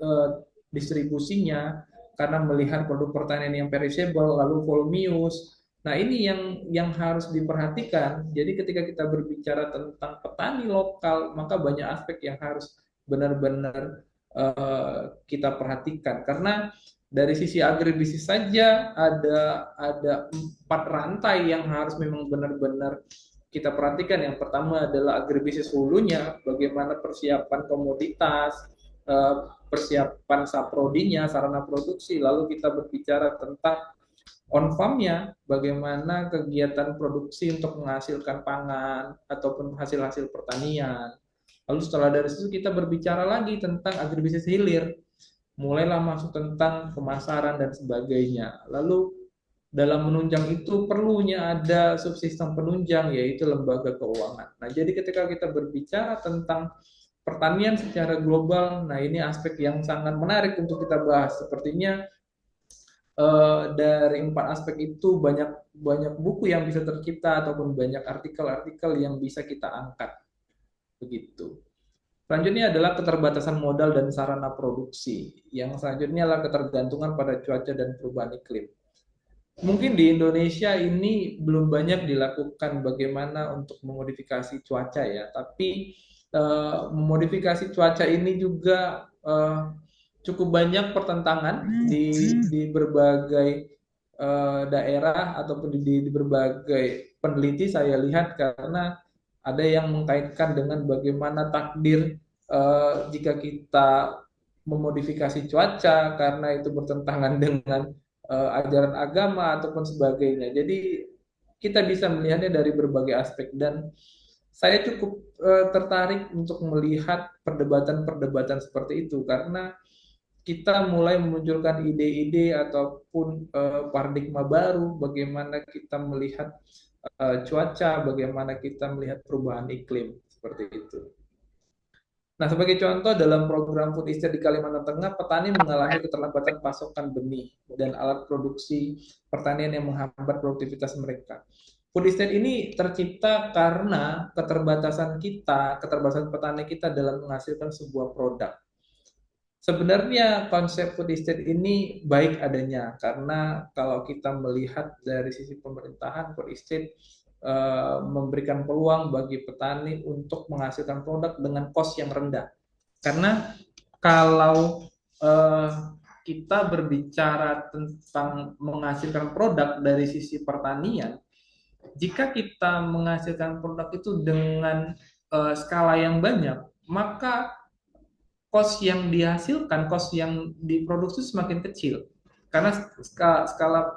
distribusinya, karena melihat produk pertanian yang perishable, lalu voluminous, Nah, ini yang harus diperhatikan. Jadi ketika kita berbicara tentang petani lokal, maka banyak aspek yang harus benar-benar kita perhatikan. Karena dari sisi agribisnis saja ada 4 rantai yang harus memang benar-benar kita perhatikan. Yang pertama adalah agribisnis hulunya, bagaimana persiapan komoditas, persiapan saprodinya, sarana produksi. Lalu kita berbicara tentang on farm-nya, bagaimana kegiatan produksi untuk menghasilkan pangan ataupun hasil-hasil pertanian. Lalu setelah dari situ kita berbicara lagi tentang agribisnis hilir, mulailah masuk tentang pemasaran dan sebagainya. Lalu dalam menunjang itu perlunya ada subsistem penunjang, yaitu lembaga keuangan. Nah, jadi ketika kita berbicara tentang pertanian secara global, nah ini aspek yang sangat menarik untuk kita bahas. Sepertinya dari 4 aspek itu banyak buku yang bisa tercipta ataupun banyak artikel-artikel yang bisa kita angkat, begitu. Selanjutnya adalah keterbatasan modal dan sarana produksi. Yang selanjutnya adalah ketergantungan pada cuaca dan perubahan iklim. Mungkin di Indonesia ini belum banyak dilakukan bagaimana untuk memodifikasi cuaca ya, tapi memodifikasi cuaca ini juga cukup banyak pertentangan di berbagai daerah ataupun di berbagai peneliti saya lihat, karena ada yang mengkaitkan dengan bagaimana takdir jika kita memodifikasi cuaca karena itu bertentangan dengan ajaran agama ataupun sebagainya. Jadi kita bisa melihatnya dari berbagai aspek, dan saya cukup tertarik untuk melihat perdebatan-perdebatan seperti itu, karena kita mulai memunculkan ide-ide ataupun paradigma baru bagaimana kita melihat cuaca, bagaimana kita melihat perubahan iklim, seperti itu. Nah, sebagai contoh dalam program Food Estate di Kalimantan Tengah, petani mengalami keterlambatan pasokan benih dan alat produksi pertanian yang menghambat produktivitas mereka. Food Estate ini tercipta karena keterbatasan petani kita dalam menghasilkan sebuah produk. Sebenarnya konsep food estate ini baik adanya, karena kalau kita melihat dari sisi pemerintahan, food estate memberikan peluang bagi petani untuk menghasilkan produk dengan cost yang rendah. Karena kalau kita berbicara tentang menghasilkan produk dari sisi pertanian, jika kita menghasilkan produk itu dengan skala yang banyak, maka cost yang dihasilkan, cost yang diproduksi semakin kecil, karena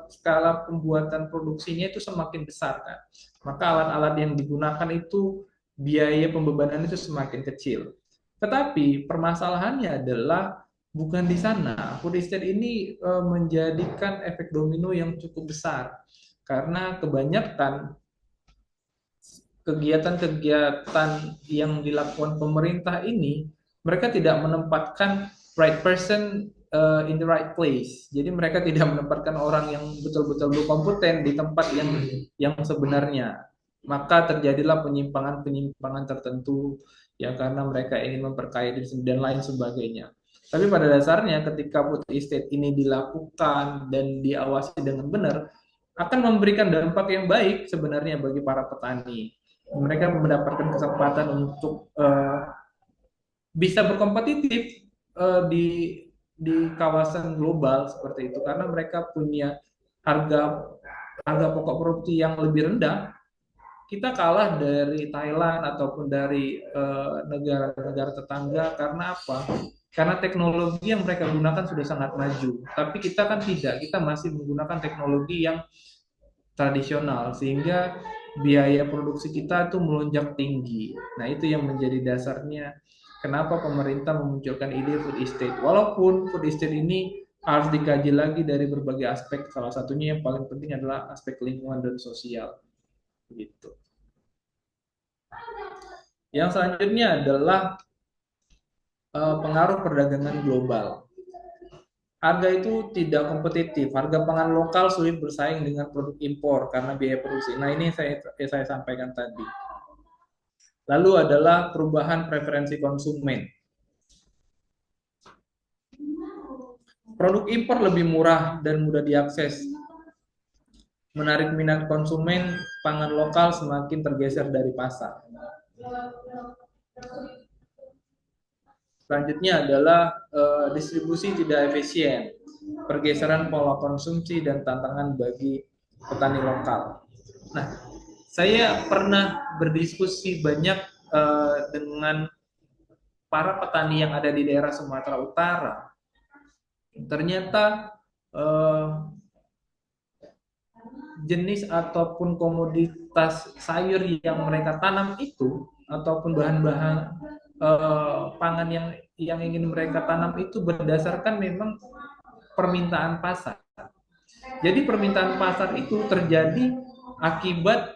skala pembuatan produksinya itu semakin besar kan, maka alat-alat yang digunakan itu biaya pembebanan itu semakin kecil. Tetapi permasalahannya adalah bukan di sana. Food estate ini menjadikan efek domino yang cukup besar, karena kebanyakan kegiatan-kegiatan yang dilakukan pemerintah ini, mereka tidak menempatkan right person in the right place. Jadi mereka tidak menempatkan orang yang betul-betul berkompeten di tempat yang sebenarnya. Maka terjadilah penyimpangan-penyimpangan tertentu ya, karena mereka ingin memperkaya diri dan lain sebagainya. Tapi pada dasarnya ketika food estate ini dilakukan dan diawasi dengan benar, akan memberikan dampak yang baik sebenarnya bagi para petani. Mereka mendapatkan kesempatan untuk bisa berkompetitif di kawasan global seperti itu, karena mereka punya harga pokok produksi yang lebih rendah. Kita kalah dari Thailand ataupun dari negara-negara tetangga karena apa? Karena teknologi yang mereka gunakan sudah sangat maju, tapi kita kan tidak, kita masih menggunakan teknologi yang tradisional, sehingga biaya produksi kita itu melonjak tinggi. Nah, itu yang menjadi dasarnya kenapa pemerintah memunculkan ide food estate. Walaupun food estate ini harus dikaji lagi dari berbagai aspek, salah satunya yang paling penting adalah aspek lingkungan dan sosial. Gitu. Yang selanjutnya adalah pengaruh perdagangan global. Harga itu tidak kompetitif, harga pangan lokal sulit bersaing dengan produk impor karena biaya produksi. Nah, ini saya sampaikan tadi. Lalu adalah perubahan preferensi konsumen. Produk impor lebih murah dan mudah diakses. menarik minat konsumen pangan lokal semakin tergeser dari pasar. Selanjutnya adalah distribusi tidak efisien, pergeseran pola konsumsi dan tantangan bagi petani lokal. Nah, saya pernah berdiskusi banyak dengan para petani yang ada di daerah Sumatera Utara. Ternyata jenis ataupun komoditas sayur yang mereka tanam itu ataupun bahan-bahan pangan yang ingin mereka tanam itu berdasarkan memang permintaan pasar. Jadi permintaan pasar itu terjadi akibat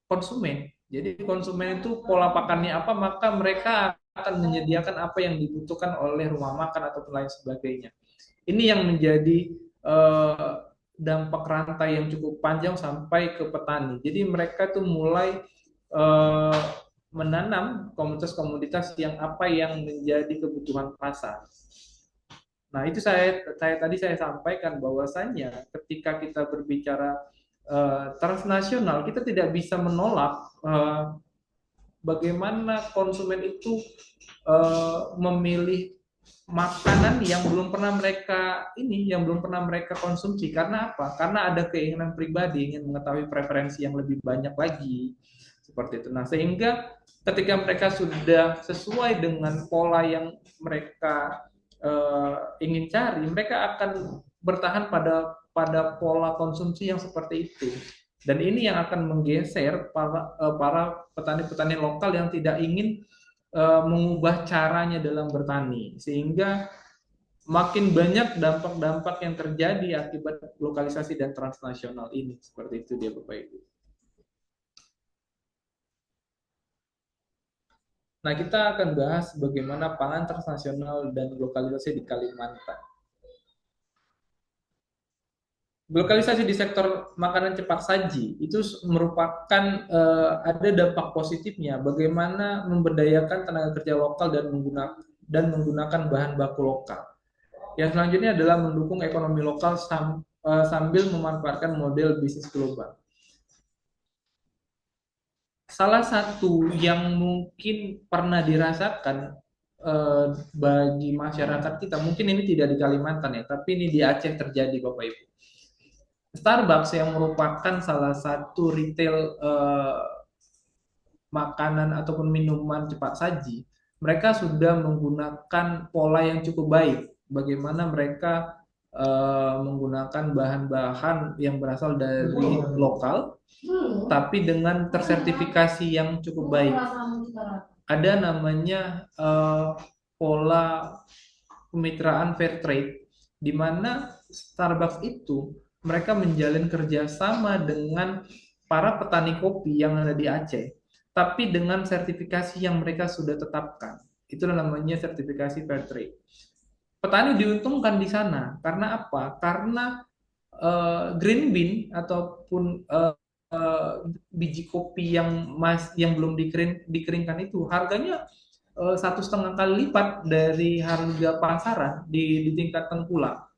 konsumen. Jadi konsumen itu pola pakannya apa, maka mereka akan menyediakan apa yang dibutuhkan oleh rumah makan ataupun lain sebagainya. Ini yang menjadi dampak rantai yang cukup panjang sampai ke petani. Jadi mereka tuh mulai menanam komoditas-komoditas yang apa yang menjadi kebutuhan pasar. Nah, itu tadi saya sampaikan bahwasannya ketika kita berbicara transnasional, kita tidak bisa menolak bagaimana konsumen itu memilih makanan yang belum pernah mereka konsumsi. Karena apa? Karena ada keinginan pribadi ingin mengetahui preferensi yang lebih banyak lagi seperti itu. Nah, sehingga ketika mereka sudah sesuai dengan pola yang mereka ingin cari, mereka akan bertahan pada pola konsumsi yang seperti itu. Dan ini yang akan menggeser para petani-petani lokal yang tidak ingin mengubah caranya dalam bertani, sehingga makin banyak dampak-dampak yang terjadi akibat lokalisasi dan transnasional ini. Seperti itu dia Bapak Ibu. Nah, kita akan bahas bagaimana pangan transnasional dan lokalisasi di Kalimantan. Lokalisasi di sektor makanan cepat saji itu merupakan ada dampak positifnya bagaimana memberdayakan tenaga kerja lokal dan menggunakan bahan baku lokal. Yang selanjutnya adalah mendukung ekonomi lokal sambil memanfaatkan model bisnis global. Salah satu yang mungkin pernah dirasakan bagi masyarakat kita, mungkin ini tidak di Kalimantan ya, tapi ini di Aceh terjadi Bapak Ibu. Starbucks yang merupakan salah satu retail makanan ataupun minuman cepat saji, mereka sudah menggunakan pola yang cukup baik. Bagaimana mereka menggunakan bahan-bahan yang berasal dari lokal, tapi dengan tersertifikasi yang cukup baik. Ada namanya pola kemitraan fair trade, di mana Starbucks itu mereka menjalin kerjasama dengan para petani kopi yang ada di Aceh, tapi dengan sertifikasi yang mereka sudah tetapkan. Itulah namanya sertifikasi fair trade. Petani diuntungkan di sana karena apa? Karena green bean ataupun biji kopi yang belum dikeringkan itu harganya 1,5 kali lipat dari harga pasaran di tingkat tengkulak.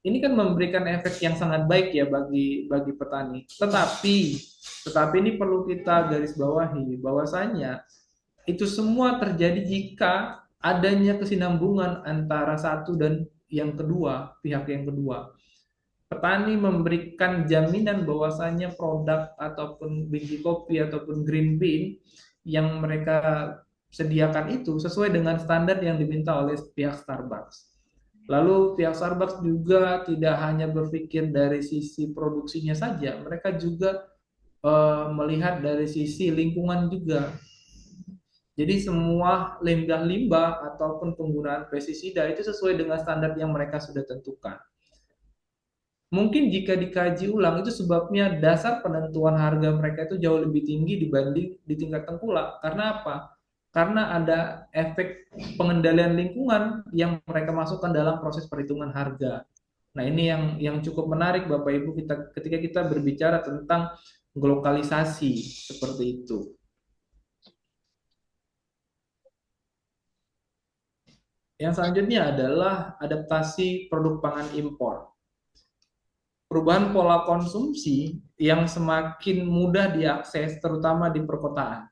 Ini kan memberikan efek yang sangat baik ya bagi petani. Tetapi ini perlu kita garis bawahi bahwasanya itu semua terjadi jika adanya kesinambungan antara satu dan pihak yang kedua. Petani memberikan jaminan bahwasanya produk ataupun biji kopi ataupun green bean yang mereka sediakan itu sesuai dengan standar yang diminta oleh pihak Starbucks. Lalu pihak Starbucks juga tidak hanya berpikir dari sisi produksinya saja, mereka juga melihat dari sisi lingkungan juga. Jadi semua limbah-limbah ataupun penggunaan pestisida itu sesuai dengan standar yang mereka sudah tentukan. Mungkin jika dikaji ulang itu sebabnya dasar penentuan harga mereka itu jauh lebih tinggi dibanding di tingkat tengkulak. Karena apa? Karena ada efek pengendalian lingkungan yang mereka masukkan dalam proses perhitungan harga. Nah, ini yang cukup menarik Bapak Ibu ketika kita berbicara tentang globalisasi seperti itu. Yang selanjutnya adalah adaptasi produk pangan impor. perubahan pola konsumsi yang semakin mudah diakses, terutama di perkotaan.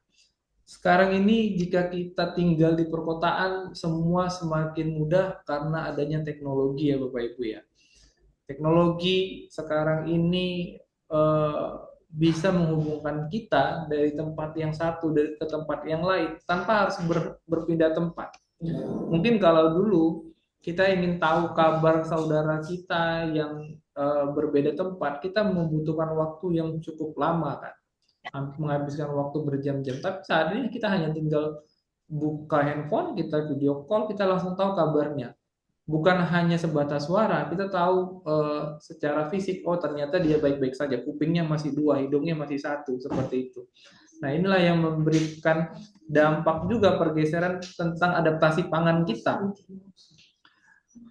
Sekarang ini jika kita tinggal di perkotaan, semua semakin mudah karena adanya teknologi ya Bapak Ibu ya. Teknologi sekarang ini eh, bisa menghubungkan kita dari tempat yang satu ke tempat yang lain tanpa harus berpindah tempat. Mungkin kalau dulu kita ingin tahu kabar saudara kita yang berbeda tempat, kita membutuhkan waktu yang cukup lama kan, menghabiskan waktu berjam-jam. Tapi saat ini kita hanya tinggal buka handphone, kita video call, kita langsung tahu kabarnya. Bukan hanya sebatas suara, kita tahu secara fisik, oh ternyata dia baik-baik saja, kupingnya masih dua, hidungnya masih satu, seperti itu. Nah inilah yang memberikan dampak juga pergeseran tentang adaptasi pangan kita.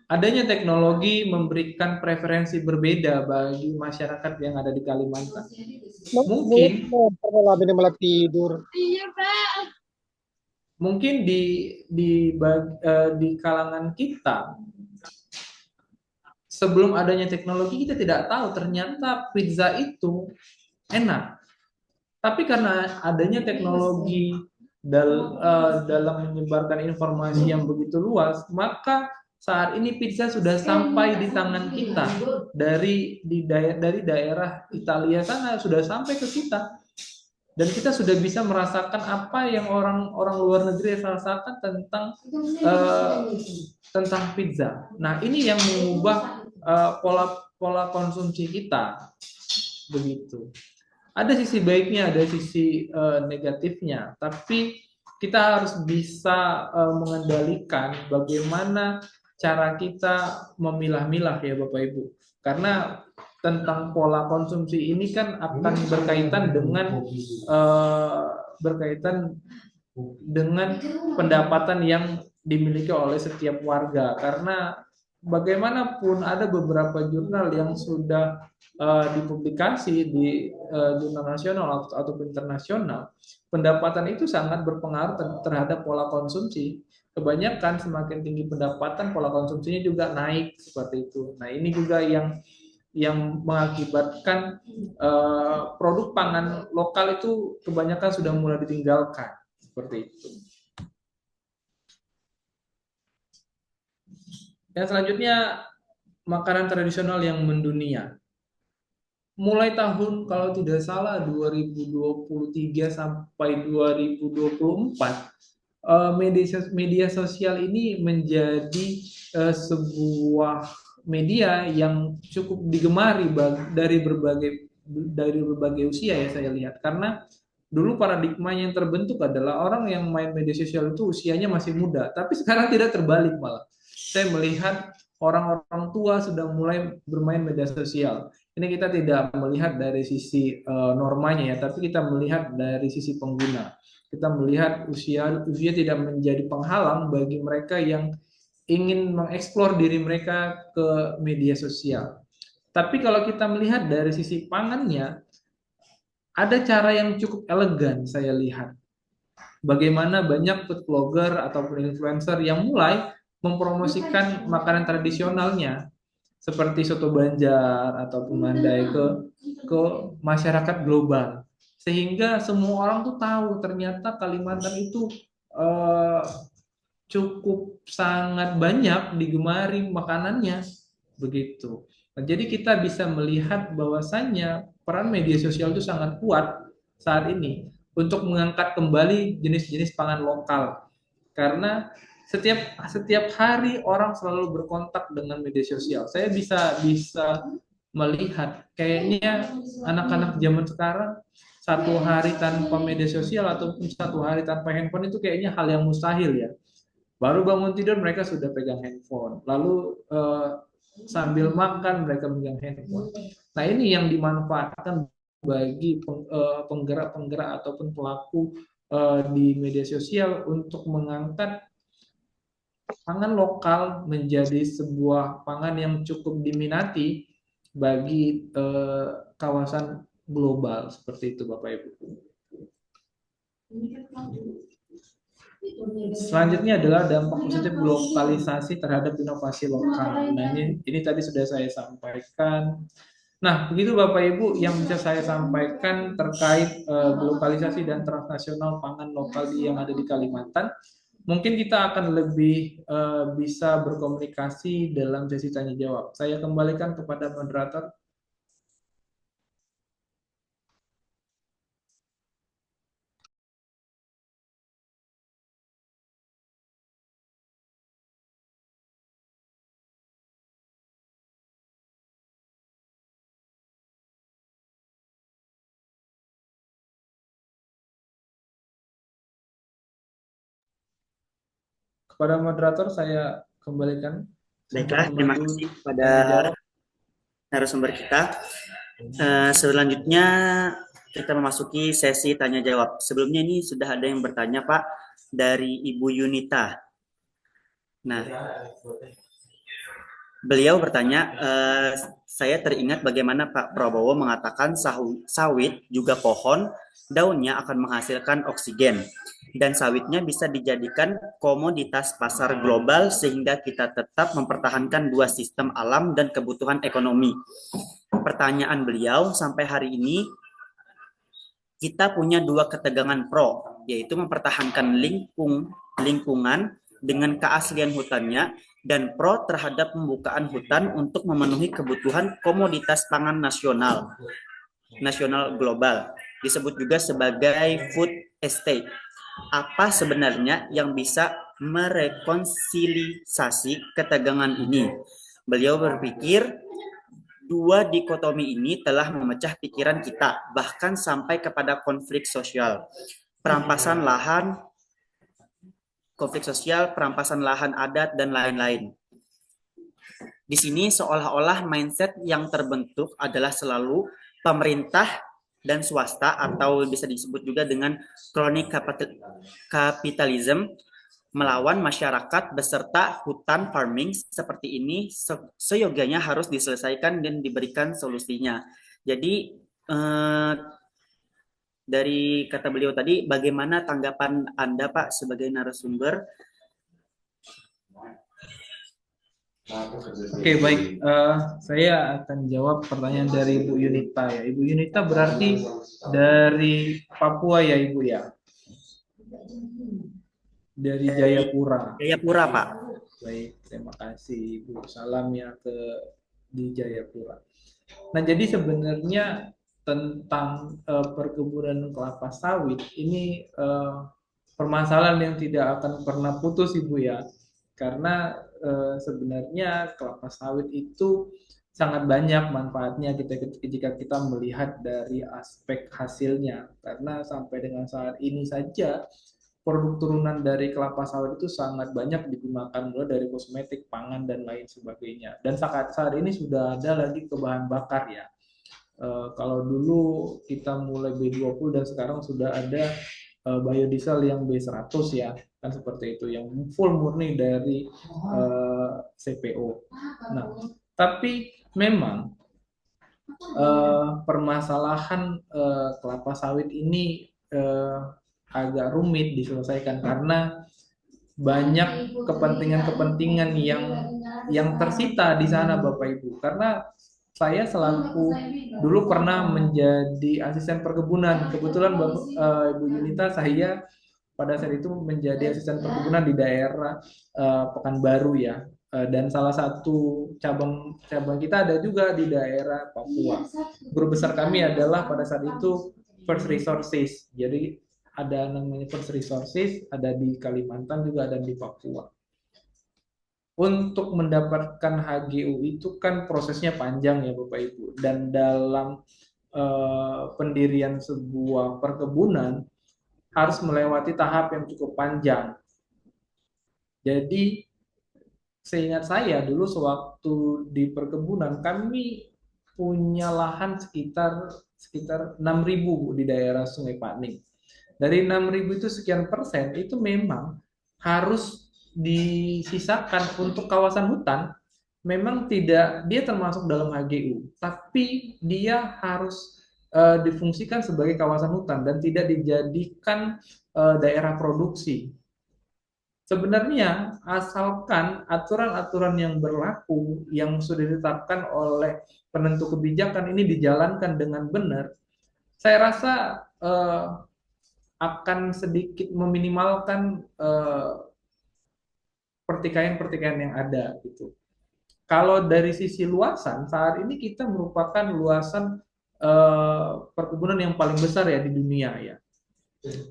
Adanya teknologi memberikan preferensi berbeda bagi masyarakat yang ada di Kalimantan. Mungkin malah tidur. mungkin di kalangan kita, sebelum adanya teknologi kita tidak tahu ternyata pizza itu enak. Tapi karena adanya teknologi dalam menyebarkan informasi yang begitu luas, maka saat ini pizza sudah sampai di tangan kita dari daerah Italia sana sudah sampai ke kita. Dan kita sudah bisa merasakan apa yang orang luar negeri rasakan tentang pizza. Nah, ini yang mengubah pola konsumsi kita, begitu. Ada sisi baiknya, ada sisi negatifnya, tapi kita harus bisa mengendalikan bagaimana cara kita memilah-milah ya Bapak Ibu. Karena tentang pola konsumsi ini kan akan berkaitan dengan pendapatan yang dimiliki oleh setiap warga. Karena bagaimanapun ada beberapa jurnal yang sudah dipublikasi di jurnal nasional ataupun internasional, pendapatan itu sangat berpengaruh terhadap pola konsumsi. Kebanyakan semakin tinggi pendapatan, pola konsumsinya juga naik seperti itu. Nah ini juga yang mengakibatkan produk pangan lokal itu kebanyakan sudah mulai ditinggalkan seperti itu. Yang selanjutnya makanan tradisional yang mendunia. Mulai tahun kalau tidak salah 2023 sampai 2024 media sosial ini menjadi sebuah media yang cukup digemari dari berbagai usia ya saya lihat. Karena dulu paradigma yang terbentuk adalah orang yang main media sosial itu usianya masih muda, tapi sekarang tidak, terbalik malah. Saya melihat orang-orang tua sudah mulai bermain media sosial. Ini kita tidak melihat dari sisi normanya ya, tapi kita melihat dari sisi pengguna. Kita melihat usia tidak menjadi penghalang bagi mereka yang ingin mengeksplor diri mereka ke media sosial. Tapi kalau kita melihat dari sisi pangannya, ada cara yang cukup elegan saya lihat. Bagaimana banyak food blogger ataupun influencer yang mulai mempromosikan makanan tradisionalnya seperti soto Banjar ataupun Mandai ke masyarakat global, sehingga semua orang tuh tahu ternyata Kalimantan itu cukup sangat banyak digemari makanannya begitu. Nah, jadi kita bisa melihat bahwasannya peran media sosial itu sangat kuat saat ini untuk mengangkat kembali jenis-jenis pangan lokal, karena setiap hari orang selalu berkontak dengan media sosial. Saya bisa melihat kayaknya anak-anak zaman sekarang satu hari tanpa media sosial ataupun satu hari tanpa handphone itu kayaknya hal yang mustahil ya. Baru bangun tidur mereka sudah pegang handphone, lalu sambil makan mereka pegang handphone. Nah ini yang dimanfaatkan bagi penggerak-penggerak ataupun pelaku di media sosial untuk mengangkat pangan lokal menjadi sebuah pangan yang cukup diminati bagi kawasan global seperti itu Bapak Ibu. Selanjutnya adalah dampak positif globalisasi terhadap inovasi lokal. Nah ini tadi sudah saya sampaikan. Nah, begitu Bapak Ibu yang bisa saya sampaikan terkait lokalisasi dan transnasional pangan lokal yang ada di Kalimantan. Mungkin kita akan lebih bisa berkomunikasi dalam sesi tanya jawab. Saya kembalikan kepada moderator. Kepada moderator saya kembalikan untuk Baiklah, terima memandu kasih kepada tanya jawab. narasumber kita. Selanjutnya kita memasuki sesi tanya jawab. Sebelumnya ini sudah ada yang bertanya, Pak, dari Ibu Yunita. Nah, beliau bertanya, saya teringat bagaimana Pak Prabowo mengatakan sawit juga pohon, daunnya akan menghasilkan oksigen, dan sawitnya bisa dijadikan komoditas pasar global sehingga kita tetap mempertahankan dua sistem alam dan kebutuhan ekonomi. Pertanyaan beliau, sampai hari ini kita punya dua ketegangan pro, yaitu mempertahankan lingkungan dengan keaslian hutannya, dan pro terhadap pembukaan hutan untuk memenuhi kebutuhan komoditas pangan nasional global, disebut juga sebagai food estate. Apa sebenarnya yang bisa merekonsilisasi ketegangan ini? Beliau berpikir dua dikotomi ini telah memecah pikiran kita, bahkan sampai kepada konflik sosial, perampasan lahan, perampasan lahan adat, dan lain-lain. Di sini seolah-olah mindset yang terbentuk adalah selalu pemerintah dan swasta, atau bisa disebut juga dengan crony capitalism, melawan masyarakat beserta hutan farming seperti ini seyogianya harus diselesaikan dan diberikan solusinya. Jadi dari kata beliau tadi, bagaimana tanggapan Anda, Pak, sebagai narasumber? Oke, baik. Saya akan jawab pertanyaan dari Ibu Yunita ya. Ibu Yunita berarti dari Papua ya, Ibu ya? Dari Jayapura. Jayapura, Pak. Baik, terima kasih Ibu. Salam ya di Jayapura. Nah, jadi sebenarnya tentang perkebunan kelapa sawit ini permasalahan yang tidak akan pernah putus, Ibu ya. Karena sebenarnya kelapa sawit itu sangat banyak manfaatnya jika kita melihat dari aspek hasilnya. Karena sampai dengan saat ini saja produk turunan dari kelapa sawit itu sangat banyak digunakan, mulai dari kosmetik, pangan, dan lain sebagainya. Dan saat ini sudah ada lagi ke bahan bakar ya. Kalau dulu kita mulai B20 dan sekarang sudah ada biodiesel yang B100 ya, kan seperti itu, yang full murni dari CPO. Nah, tapi memang permasalahan kelapa sawit ini agak rumit diselesaikan karena banyak kepentingan-kepentingan yang tersita di sana, Bapak Ibu. Karena saya selaku dulu pernah menjadi asisten perkebunan. Kebetulan Ibu Yunita, saya pada saat itu menjadi asisten perkebunan di daerah Pekanbaru ya. Dan salah satu cabang kita ada juga di daerah Papua. Guru besar kami adalah pada saat itu First Resources. Jadi ada namanya First Resources, ada di Kalimantan juga, ada di Papua. Untuk mendapatkan HGU itu kan prosesnya panjang ya Bapak Ibu, dan dalam pendirian sebuah perkebunan harus melewati tahap yang cukup panjang. Jadi seingat saya dulu sewaktu di perkebunan kami punya lahan sekitar 6.000 di daerah Sungai Paning. Dari 6.000 itu sekian persen itu memang harus disisakan untuk kawasan hutan. Memang tidak, dia termasuk dalam HGU, tapi dia harus difungsikan sebagai kawasan hutan dan tidak dijadikan daerah produksi. Sebenarnya asalkan aturan-aturan yang berlaku yang sudah ditetapkan oleh penentu kebijakan ini dijalankan dengan benar, saya rasa eh, akan sedikit meminimalkan pertikaian-pertikaian yang ada gitu. Kalau dari sisi luasan, saat ini kita merupakan luasan perkebunan yang paling besar ya di dunia ya.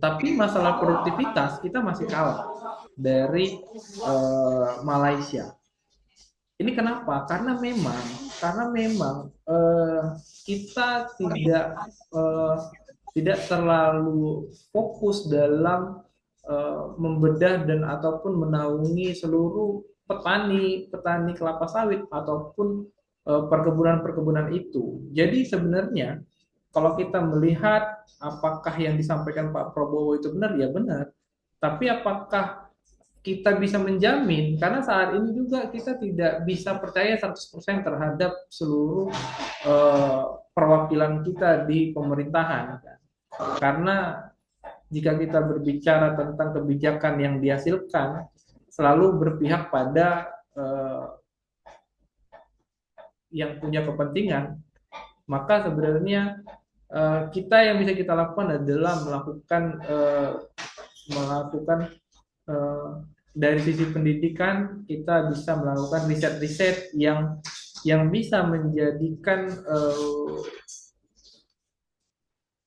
Tapi masalah produktivitas kita masih kalah dari Malaysia. Ini kenapa? Karena memang kita tidak terlalu fokus dalam membedah dan ataupun menaungi seluruh petani kelapa sawit ataupun perkebunan-perkebunan itu. Jadi sebenarnya kalau kita melihat apakah yang disampaikan Pak Prabowo itu benar, ya benar. Tapi apakah kita bisa menjamin, karena saat ini juga kita tidak bisa percaya 100% terhadap seluruh perwakilan kita di pemerintahan. Karena jika kita berbicara tentang kebijakan yang dihasilkan, selalu berpihak pada yang punya kepentingan, maka sebenarnya kita yang bisa kita lakukan adalah melakukan dari sisi pendidikan, kita bisa melakukan riset-riset yang bisa menjadikan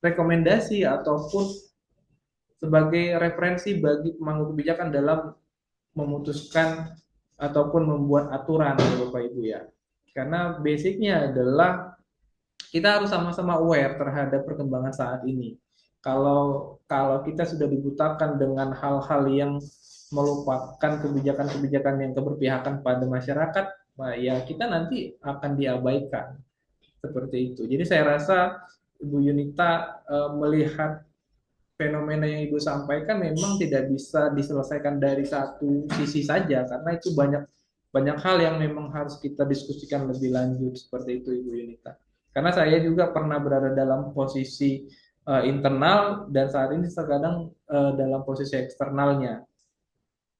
rekomendasi ataupun sebagai referensi bagi pemangku kebijakan dalam memutuskan ataupun membuat aturan ya Bapak Ibu ya. Karena basicnya adalah kita harus sama-sama aware terhadap perkembangan saat ini. Kalau kita sudah dibutakan dengan hal-hal yang melupakan kebijakan-kebijakan yang keberpihakan pada masyarakat, nah ya kita nanti akan diabaikan seperti itu. Jadi saya rasa Ibu Yunita melihat fenomena yang Ibu sampaikan memang tidak bisa diselesaikan dari satu sisi saja, karena itu banyak hal yang memang harus kita diskusikan lebih lanjut seperti itu Ibu Yunita. Karena saya juga pernah berada dalam posisi internal dan saat ini terkadang dalam posisi eksternalnya.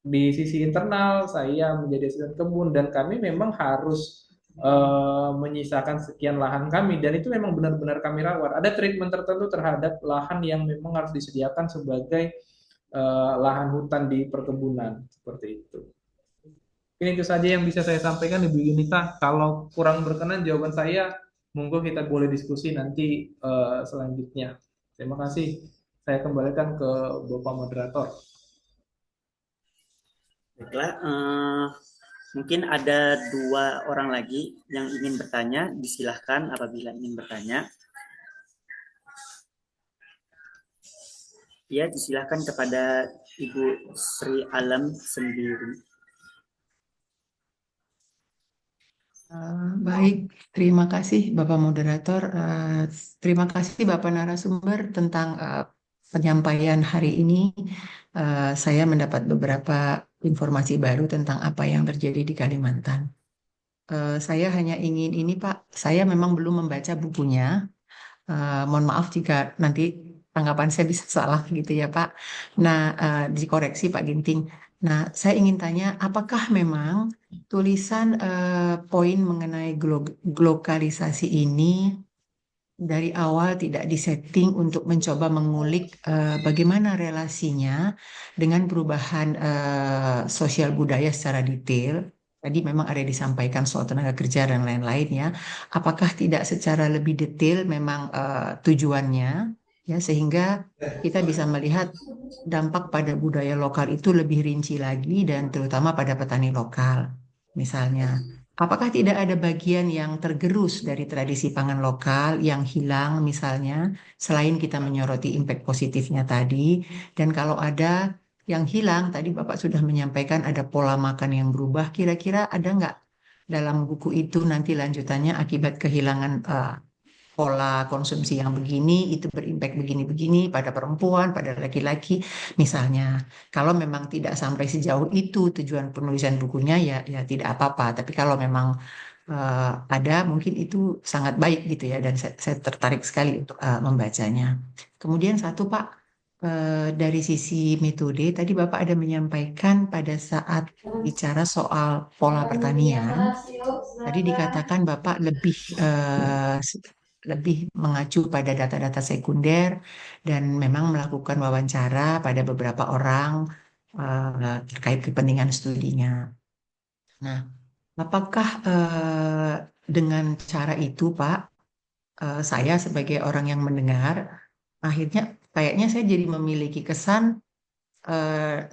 Di sisi internal saya menjadi asisten kebun dan kami memang harus menyisakan sekian lahan kami dan itu memang benar-benar kami rawat. Ada treatment tertentu terhadap lahan yang memang harus disediakan sebagai lahan hutan di perkebunan seperti itu. Ini itu saja yang bisa saya sampaikan Ibu Yunita. Kalau kurang berkenan jawaban saya, monggo kita boleh diskusi nanti selanjutnya. Terima kasih. Saya kembalikan ke Bapak Moderator. Baiklah, mungkin ada 2 orang lagi yang ingin bertanya. Disilahkan apabila ingin bertanya. Ya, disilahkan kepada Ibu Sri Alam sendiri. Baik, terima kasih Bapak Moderator. Terima kasih Bapak narasumber tentang penyampaian hari ini. Saya mendapat beberapa informasi baru tentang apa yang terjadi di Kalimantan. Saya hanya ingin ini Pak, saya memang belum membaca bukunya. Mohon maaf jika nanti tanggapan saya bisa salah gitu ya Pak. Nah, dikoreksi Pak Ginting. Nah, saya ingin tanya, apakah memang tulisan poin mengenai glokalisasi ini dari awal tidak disetting untuk mencoba mengulik bagaimana relasinya dengan perubahan sosial budaya secara detail. Tadi memang ada disampaikan soal tenaga kerja dan lain-lain ya. Apakah tidak secara lebih detail memang tujuannya ya sehingga kita bisa melihat dampak pada budaya lokal itu lebih rinci lagi dan terutama pada petani lokal misalnya. Apakah tidak ada bagian yang tergerus dari tradisi pangan lokal yang hilang misalnya, selain kita menyoroti impact positifnya tadi, dan kalau ada yang hilang, tadi Bapak sudah menyampaikan ada pola makan yang berubah, kira-kira ada nggak dalam buku itu nanti lanjutannya akibat kehilangan pola konsumsi yang begini, itu berimpact begini-begini pada perempuan, pada laki-laki. Misalnya, kalau memang tidak sampai sejauh itu tujuan penulisan bukunya, ya tidak apa-apa. Tapi kalau memang ada, mungkin itu sangat baik gitu ya, dan saya tertarik sekali untuk membacanya. Kemudian satu Pak, dari sisi metode, tadi Bapak ada menyampaikan pada saat bicara soal pola pertanian, tadi dikatakan Bapak lebih mengacu pada data-data sekunder dan memang melakukan wawancara pada beberapa orang terkait kepentingan studinya. Nah, apakah dengan cara itu, Pak, saya sebagai orang yang mendengar, akhirnya kayaknya saya jadi memiliki kesan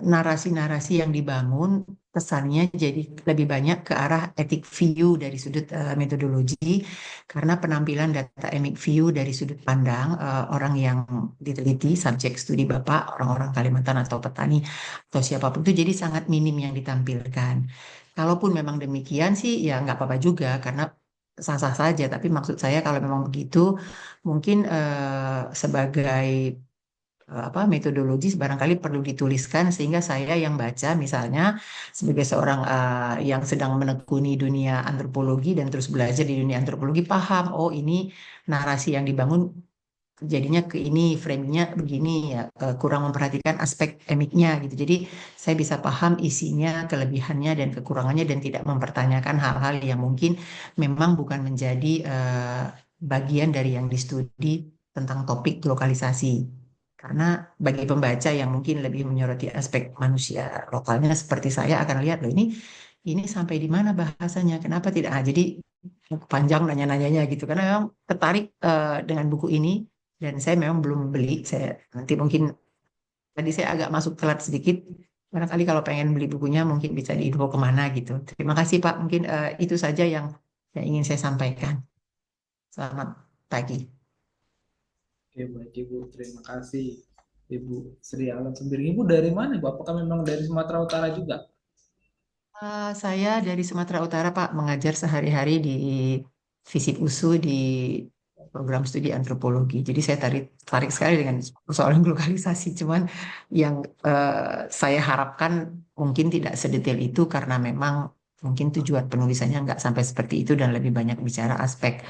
narasi-narasi yang dibangun, kesannya jadi lebih banyak ke arah ethic view dari sudut metodologi, karena penampilan data emic view dari sudut pandang orang yang diteliti, subjek studi Bapak, orang-orang Kalimantan atau petani atau siapapun itu jadi sangat minim yang ditampilkan. Kalaupun memang demikian sih ya nggak apa-apa juga karena sah-sah saja. Tapi maksud saya kalau memang begitu mungkin sebagai apa metodologis barangkali perlu dituliskan sehingga saya yang baca misalnya sebagai seorang yang sedang menekuni dunia antropologi dan terus belajar di dunia antropologi paham oh ini narasi yang dibangun jadinya ke ini framingnya begini ya kurang memperhatikan aspek emiknya gitu jadi saya bisa paham isinya kelebihannya dan kekurangannya dan tidak mempertanyakan hal-hal yang mungkin memang bukan menjadi bagian dari yang distudi tentang topik lokalisasi. Karena bagi pembaca yang mungkin lebih menyoroti aspek manusia lokalnya seperti saya akan lihat loh ini sampai di mana bahasanya, kenapa tidak? Jadi panjang nanya-nanyanya gitu karena memang tertarik dengan buku ini dan saya memang belum beli. Saya nanti mungkin tadi saya agak masuk telat sedikit. Barangkali kalau pengen beli bukunya mungkin bisa diinfo kemana gitu. Terima kasih Pak. Mungkin itu saja yang ingin saya sampaikan. Selamat pagi. Oke, baik Ibu. Terima kasih Ibu Sri Alam Sembiring. Ibu dari mana, Ibu? Apakah memang dari Sumatera Utara juga? Saya dari Sumatera Utara, Pak, mengajar sehari-hari di FISIP USU di program studi antropologi. Jadi saya tarik sekali dengan persoalan lokalisasi. Cuman yang saya harapkan mungkin tidak sedetail itu karena memang mungkin tujuan penulisannya nggak sampai seperti itu dan lebih banyak bicara aspek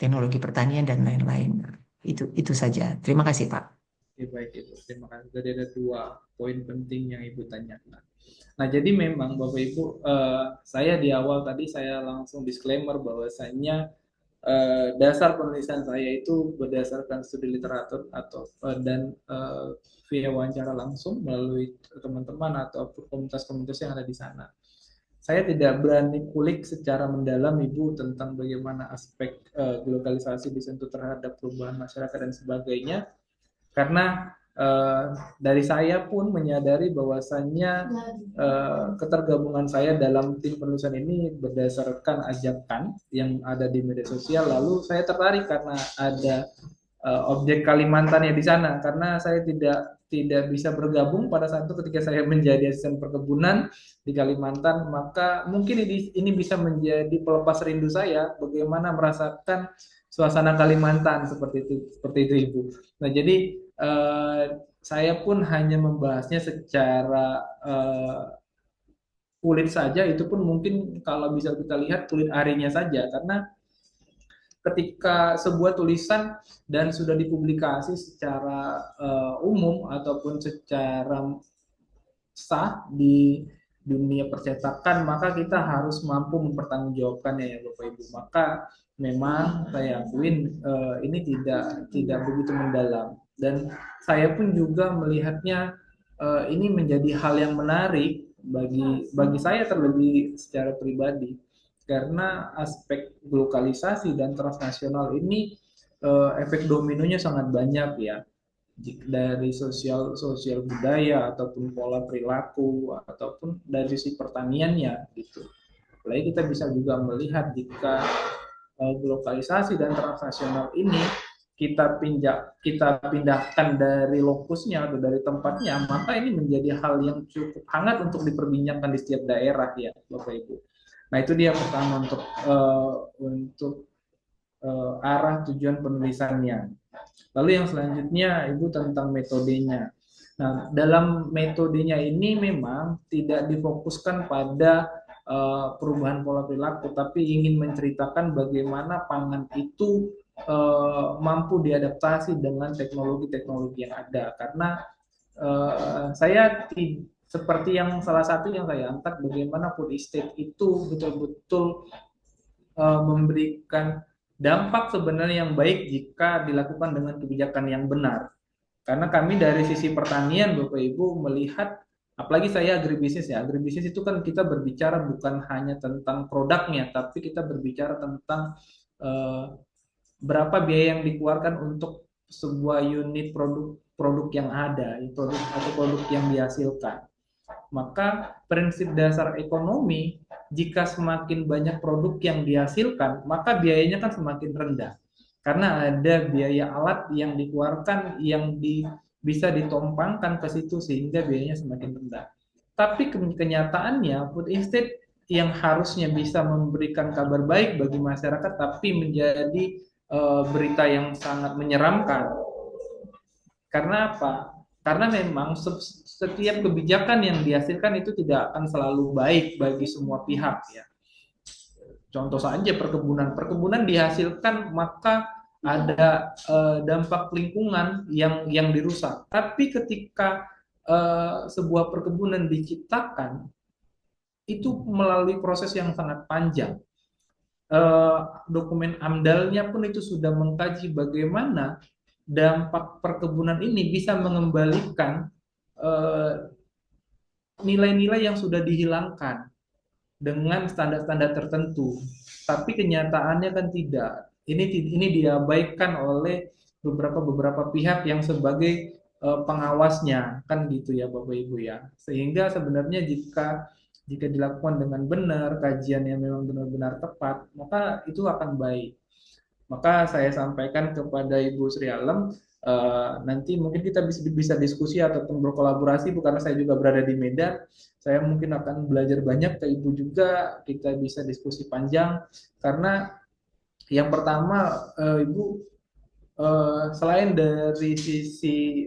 teknologi pertanian dan lain-lain. Itu saja. Terima kasih, Pak. Oke, baik Ibu. Terima kasih. Tadi ada 2 poin penting yang Ibu tanyakan. Nah, jadi memang Bapak Ibu, saya di awal tadi saya langsung disclaimer bahwasanya dasar penulisan saya itu berdasarkan studi literatur atau dan via wawancara langsung melalui teman-teman atau komunitas-komunitas yang ada di sana. Saya tidak berani kulik secara mendalam Ibu tentang bagaimana aspek globalisasi disentuh terhadap perubahan masyarakat dan sebagainya. Karena dari saya pun menyadari bahwasannya ketergabungan saya dalam tim penulisan ini berdasarkan ajakan yang ada di media sosial. Lalu saya tertarik karena ada objek Kalimantannya di sana. Karena saya tidak bisa bergabung pada saat itu ketika saya menjadi asisten perkebunan di Kalimantan, maka mungkin ini bisa menjadi pelepas rindu saya bagaimana merasakan suasana Kalimantan seperti itu Ibu. Nah, jadi saya pun hanya membahasnya secara kulit saja, itu pun mungkin kalau bisa kita lihat kulit arinya saja, karena ketika sebuah tulisan dan sudah dipublikasi secara umum ataupun secara sah di dunia percetakan, maka kita harus mampu mempertanggungjawabkannya ya Bapak Ibu. Maka memang saya akuin ini tidak begitu mendalam dan saya pun juga melihatnya ini menjadi hal yang menarik bagi saya terlebih secara pribadi karena aspek lokalisasi dan transnasional ini efek dominonya sangat banyak ya dari sosial budaya ataupun pola perilaku ataupun dari sisi pertaniannya gitu. Apalagi kita bisa juga melihat jika globalisasi dan transnasional ini kita pindahkan dari lokusnya atau dari tempatnya, maka ini menjadi hal yang cukup hangat untuk diperbincangkan di setiap daerah ya Bapak Ibu. Nah itu dia pertama untuk arah tujuan penulisannya. Lalu yang selanjutnya Ibu tentang metodenya. Nah, dalam metodenya ini memang tidak difokuskan pada perubahan pola perilaku, tapi ingin menceritakan bagaimana pangan itu mampu diadaptasi dengan teknologi-teknologi yang ada. Karena seperti yang salah satu yang saya angkat, bagaimana food estate itu betul-betul memberikan dampak sebenarnya yang baik jika dilakukan dengan kebijakan yang benar. Karena kami dari sisi pertanian, Bapak Ibu, melihat, apalagi saya agribisnis ya, agribisnis itu kan kita berbicara bukan hanya tentang produknya, tapi kita berbicara tentang berapa biaya yang dikeluarkan untuk sebuah unit produk yang ada, produk yang dihasilkan. Maka prinsip dasar ekonomi, jika semakin banyak produk yang dihasilkan, maka biayanya kan semakin rendah. Karena ada biaya alat yang dikeluarkan yang bisa ditompangkan ke situ sehingga biayanya semakin rendah. Tapi kenyataannya food estate yang harusnya bisa memberikan kabar baik bagi masyarakat tapi menjadi berita yang sangat menyeramkan. Karena apa? Karena memang setiap kebijakan yang dihasilkan itu tidak akan selalu baik bagi semua pihak ya. Contoh saja perkebunan dihasilkan maka ada dampak lingkungan yang dirusak. Tapi ketika sebuah perkebunan diciptakan itu melalui proses yang sangat panjang. Dokumen AMDAL-nya pun itu sudah mengkaji bagaimana dampak perkebunan ini bisa mengembalikan nilai-nilai yang sudah dihilangkan dengan standar-standar tertentu. Tapi kenyataannya kan tidak. Ini diabaikan oleh beberapa pihak yang sebagai pengawasnya, kan gitu ya Bapak Ibu ya. Sehingga sebenarnya jika dilakukan dengan benar, kajian yang memang benar-benar tepat, maka itu akan baik. Maka saya sampaikan kepada Ibu Sri Alem, nanti mungkin kita bisa diskusi ataupun berkolaborasi, karena saya juga berada di Medan. Saya mungkin akan belajar banyak ke Ibu juga, kita bisa diskusi panjang. Karena yang pertama, Ibu, selain dari sisi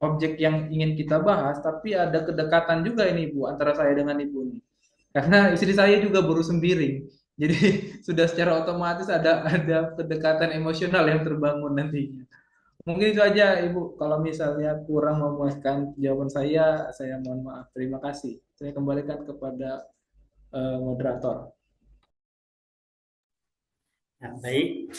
objek yang ingin kita bahas, tapi ada kedekatan juga ini Bu, antara saya dengan Ibu nih. Karena istri saya juga baru sembiring. Jadi sudah secara otomatis ada kedekatan emosional yang terbangun nantinya. Mungkin itu aja Ibu. Kalau misalnya kurang memuaskan jawaban saya mohon maaf. Terima kasih. Saya kembalikan kepada moderator. Ya, baik.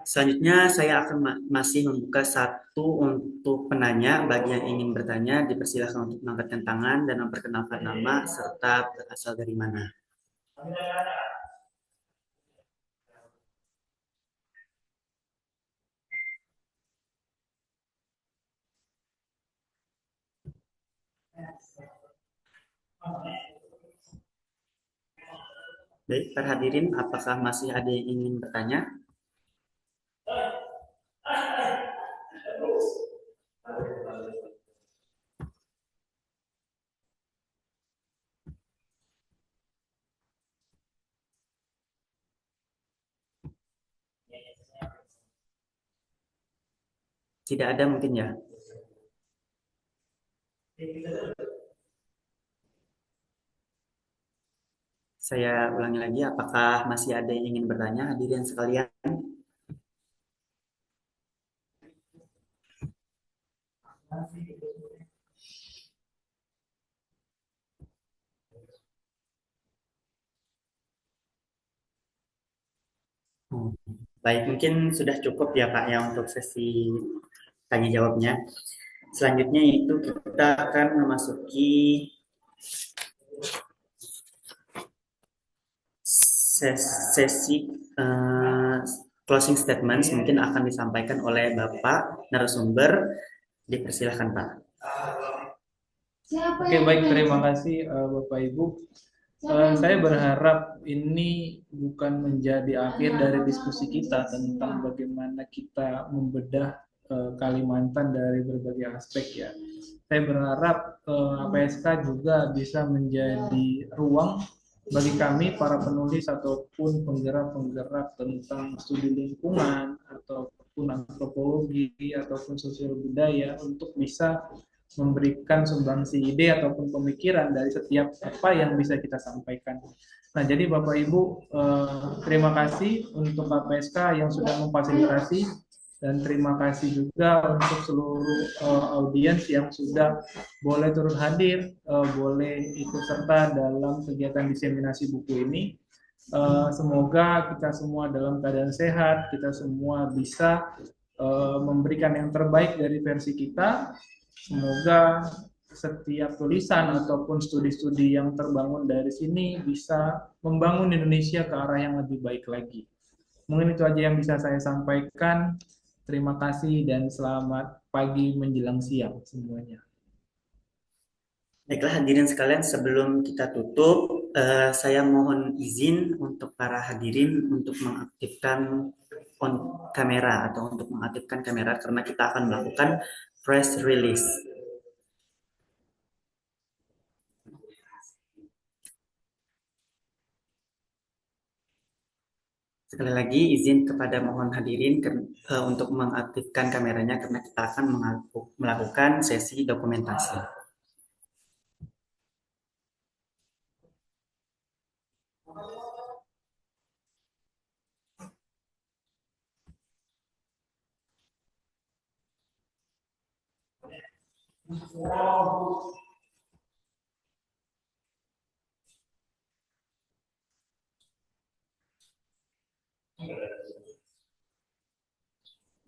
Selanjutnya saya akan masih membuka satu untuk penanya. Bagi yang ingin bertanya, dipersilakan untuk mengangkatkan tangan dan memperkenalkan nama serta berasal dari mana. Baik, para hadirin, apakah masih ada yang ingin bertanya? Tidak ada mungkin ya? Saya ulangi lagi, apakah masih ada yang ingin bertanya, hadirin sekalian? Baik, mungkin sudah cukup ya Pak ya untuk sesi tanya jawabnya. Selanjutnya itu kita akan memasuki sesi closing statement, mungkin akan disampaikan oleh Bapak narasumber. Dipersilahkan Pak. Oke, baik, terima kasih Bapak Ibu. Saya berharap ini bukan menjadi akhir dari diskusi kita tentang bagaimana kita membedah Kalimantan dari berbagai aspek ya. Saya berharap APSK juga bisa menjadi ruang bagi kami para penulis ataupun penggerak-penggerak tentang studi lingkungan ataupun antropologi ataupun sosial budaya untuk bisa memberikan sumbangsi ide ataupun pemikiran dari setiap apa yang bisa kita sampaikan. Nah, jadi Bapak Ibu, terima kasih untuk KPSK yang sudah memfasilitasi Dan terima kasih juga untuk seluruh audiens yang sudah boleh turut hadir, boleh ikut serta dalam kegiatan diseminasi buku ini. Semoga kita semua dalam keadaan sehat, kita semua bisa memberikan yang terbaik dari versi kita. Semoga setiap tulisan ataupun studi-studi yang terbangun dari sini bisa membangun Indonesia ke arah yang lebih baik lagi. Mungkin itu aja yang bisa saya sampaikan. Terima kasih dan selamat pagi menjelang siang semuanya. Baiklah hadirin sekalian, sebelum kita tutup, saya mohon izin untuk para hadirin untuk mengaktifkan kamera atau untuk mengaktifkan kamera karena kita akan melakukan press release. Sekali lagi izin kepada mohon hadirin untuk mengaktifkan kameranya karena kita akan melakukan sesi dokumentasi.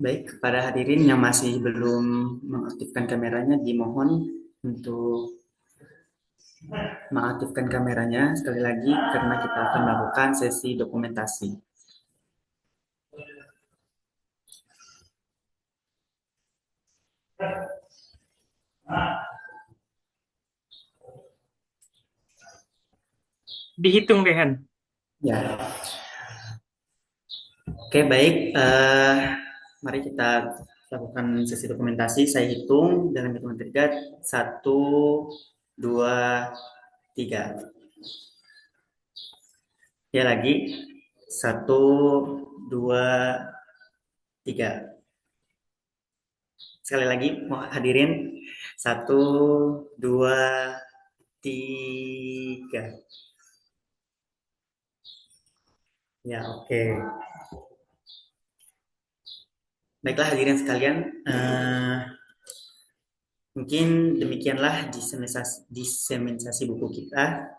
Baik, kepada hadirin yang masih belum mengaktifkan kameranya, dimohon untuk mengaktifkan kameranya sekali lagi karena kita akan melakukan sesi dokumentasi. Dihitung, Rehan. Ya. Oke, baik. Mari kita lakukan sesi dokumentasi. Saya hitung dalam hitungan 3. 1, 2, 3. Ya lagi. 1, 2, 3. Sekali lagi, mau hadirin. 1, 2, 3. Ya, oke. Baiklah hadirin sekalian, mungkin demikianlah diseminasi buku kita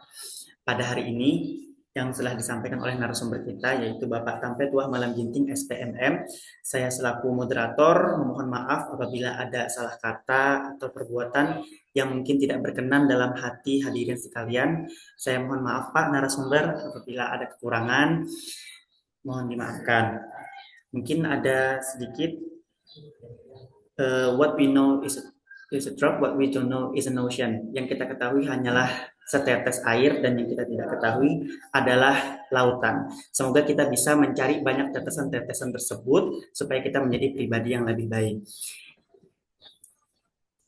pada hari ini yang telah disampaikan oleh narasumber kita, yaitu Bapak Tampe Tuah Malam Ginting SPMM. Saya selaku moderator memohon maaf apabila ada salah kata atau perbuatan yang mungkin tidak berkenan dalam hati hadirin sekalian. Saya mohon maaf Pak narasumber apabila ada kekurangan, mohon dimaafkan. Mungkin ada sedikit what we know is a drop, what we don't know is an ocean. Yang kita ketahui hanyalah setetes air dan yang kita tidak ketahui adalah lautan. Semoga kita bisa mencari banyak tetesan-tetesan tersebut supaya kita menjadi pribadi yang lebih baik.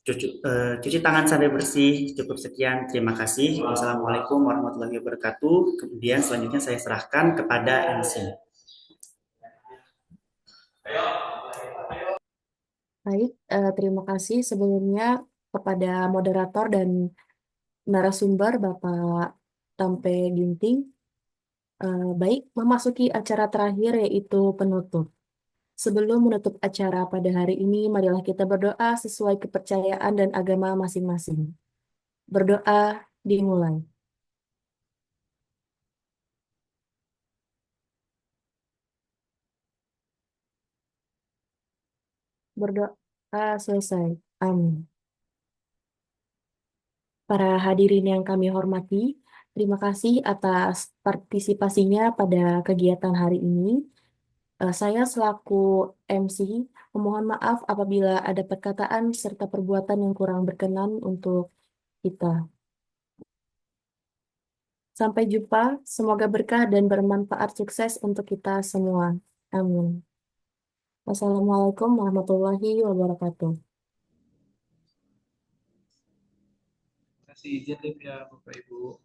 Cuci tangan sampai bersih. Cukup sekian. Terima kasih. Wassalamualaikum warahmatullahi wabarakatuh. Kemudian selanjutnya saya serahkan kepada MC. Baik, terima kasih sebelumnya kepada moderator dan narasumber Bapak Tampe Ginting. Baik, memasuki acara terakhir yaitu penutup. Sebelum menutup acara pada hari ini, marilah kita berdoa sesuai kepercayaan dan agama masing-masing. Berdoa dimulai. Berdoa selesai. Amin. Para hadirin yang kami hormati, terima kasih atas partisipasinya pada kegiatan hari ini. Saya selaku MC memohon maaf apabila ada perkataan serta perbuatan yang kurang berkenan untuk kita. Sampai jumpa, semoga berkah dan bermanfaat sukses untuk kita semua. Amin. Wassalamualaikum warahmatullahi wabarakatuh. Kasih izin ya Bapak Ibu.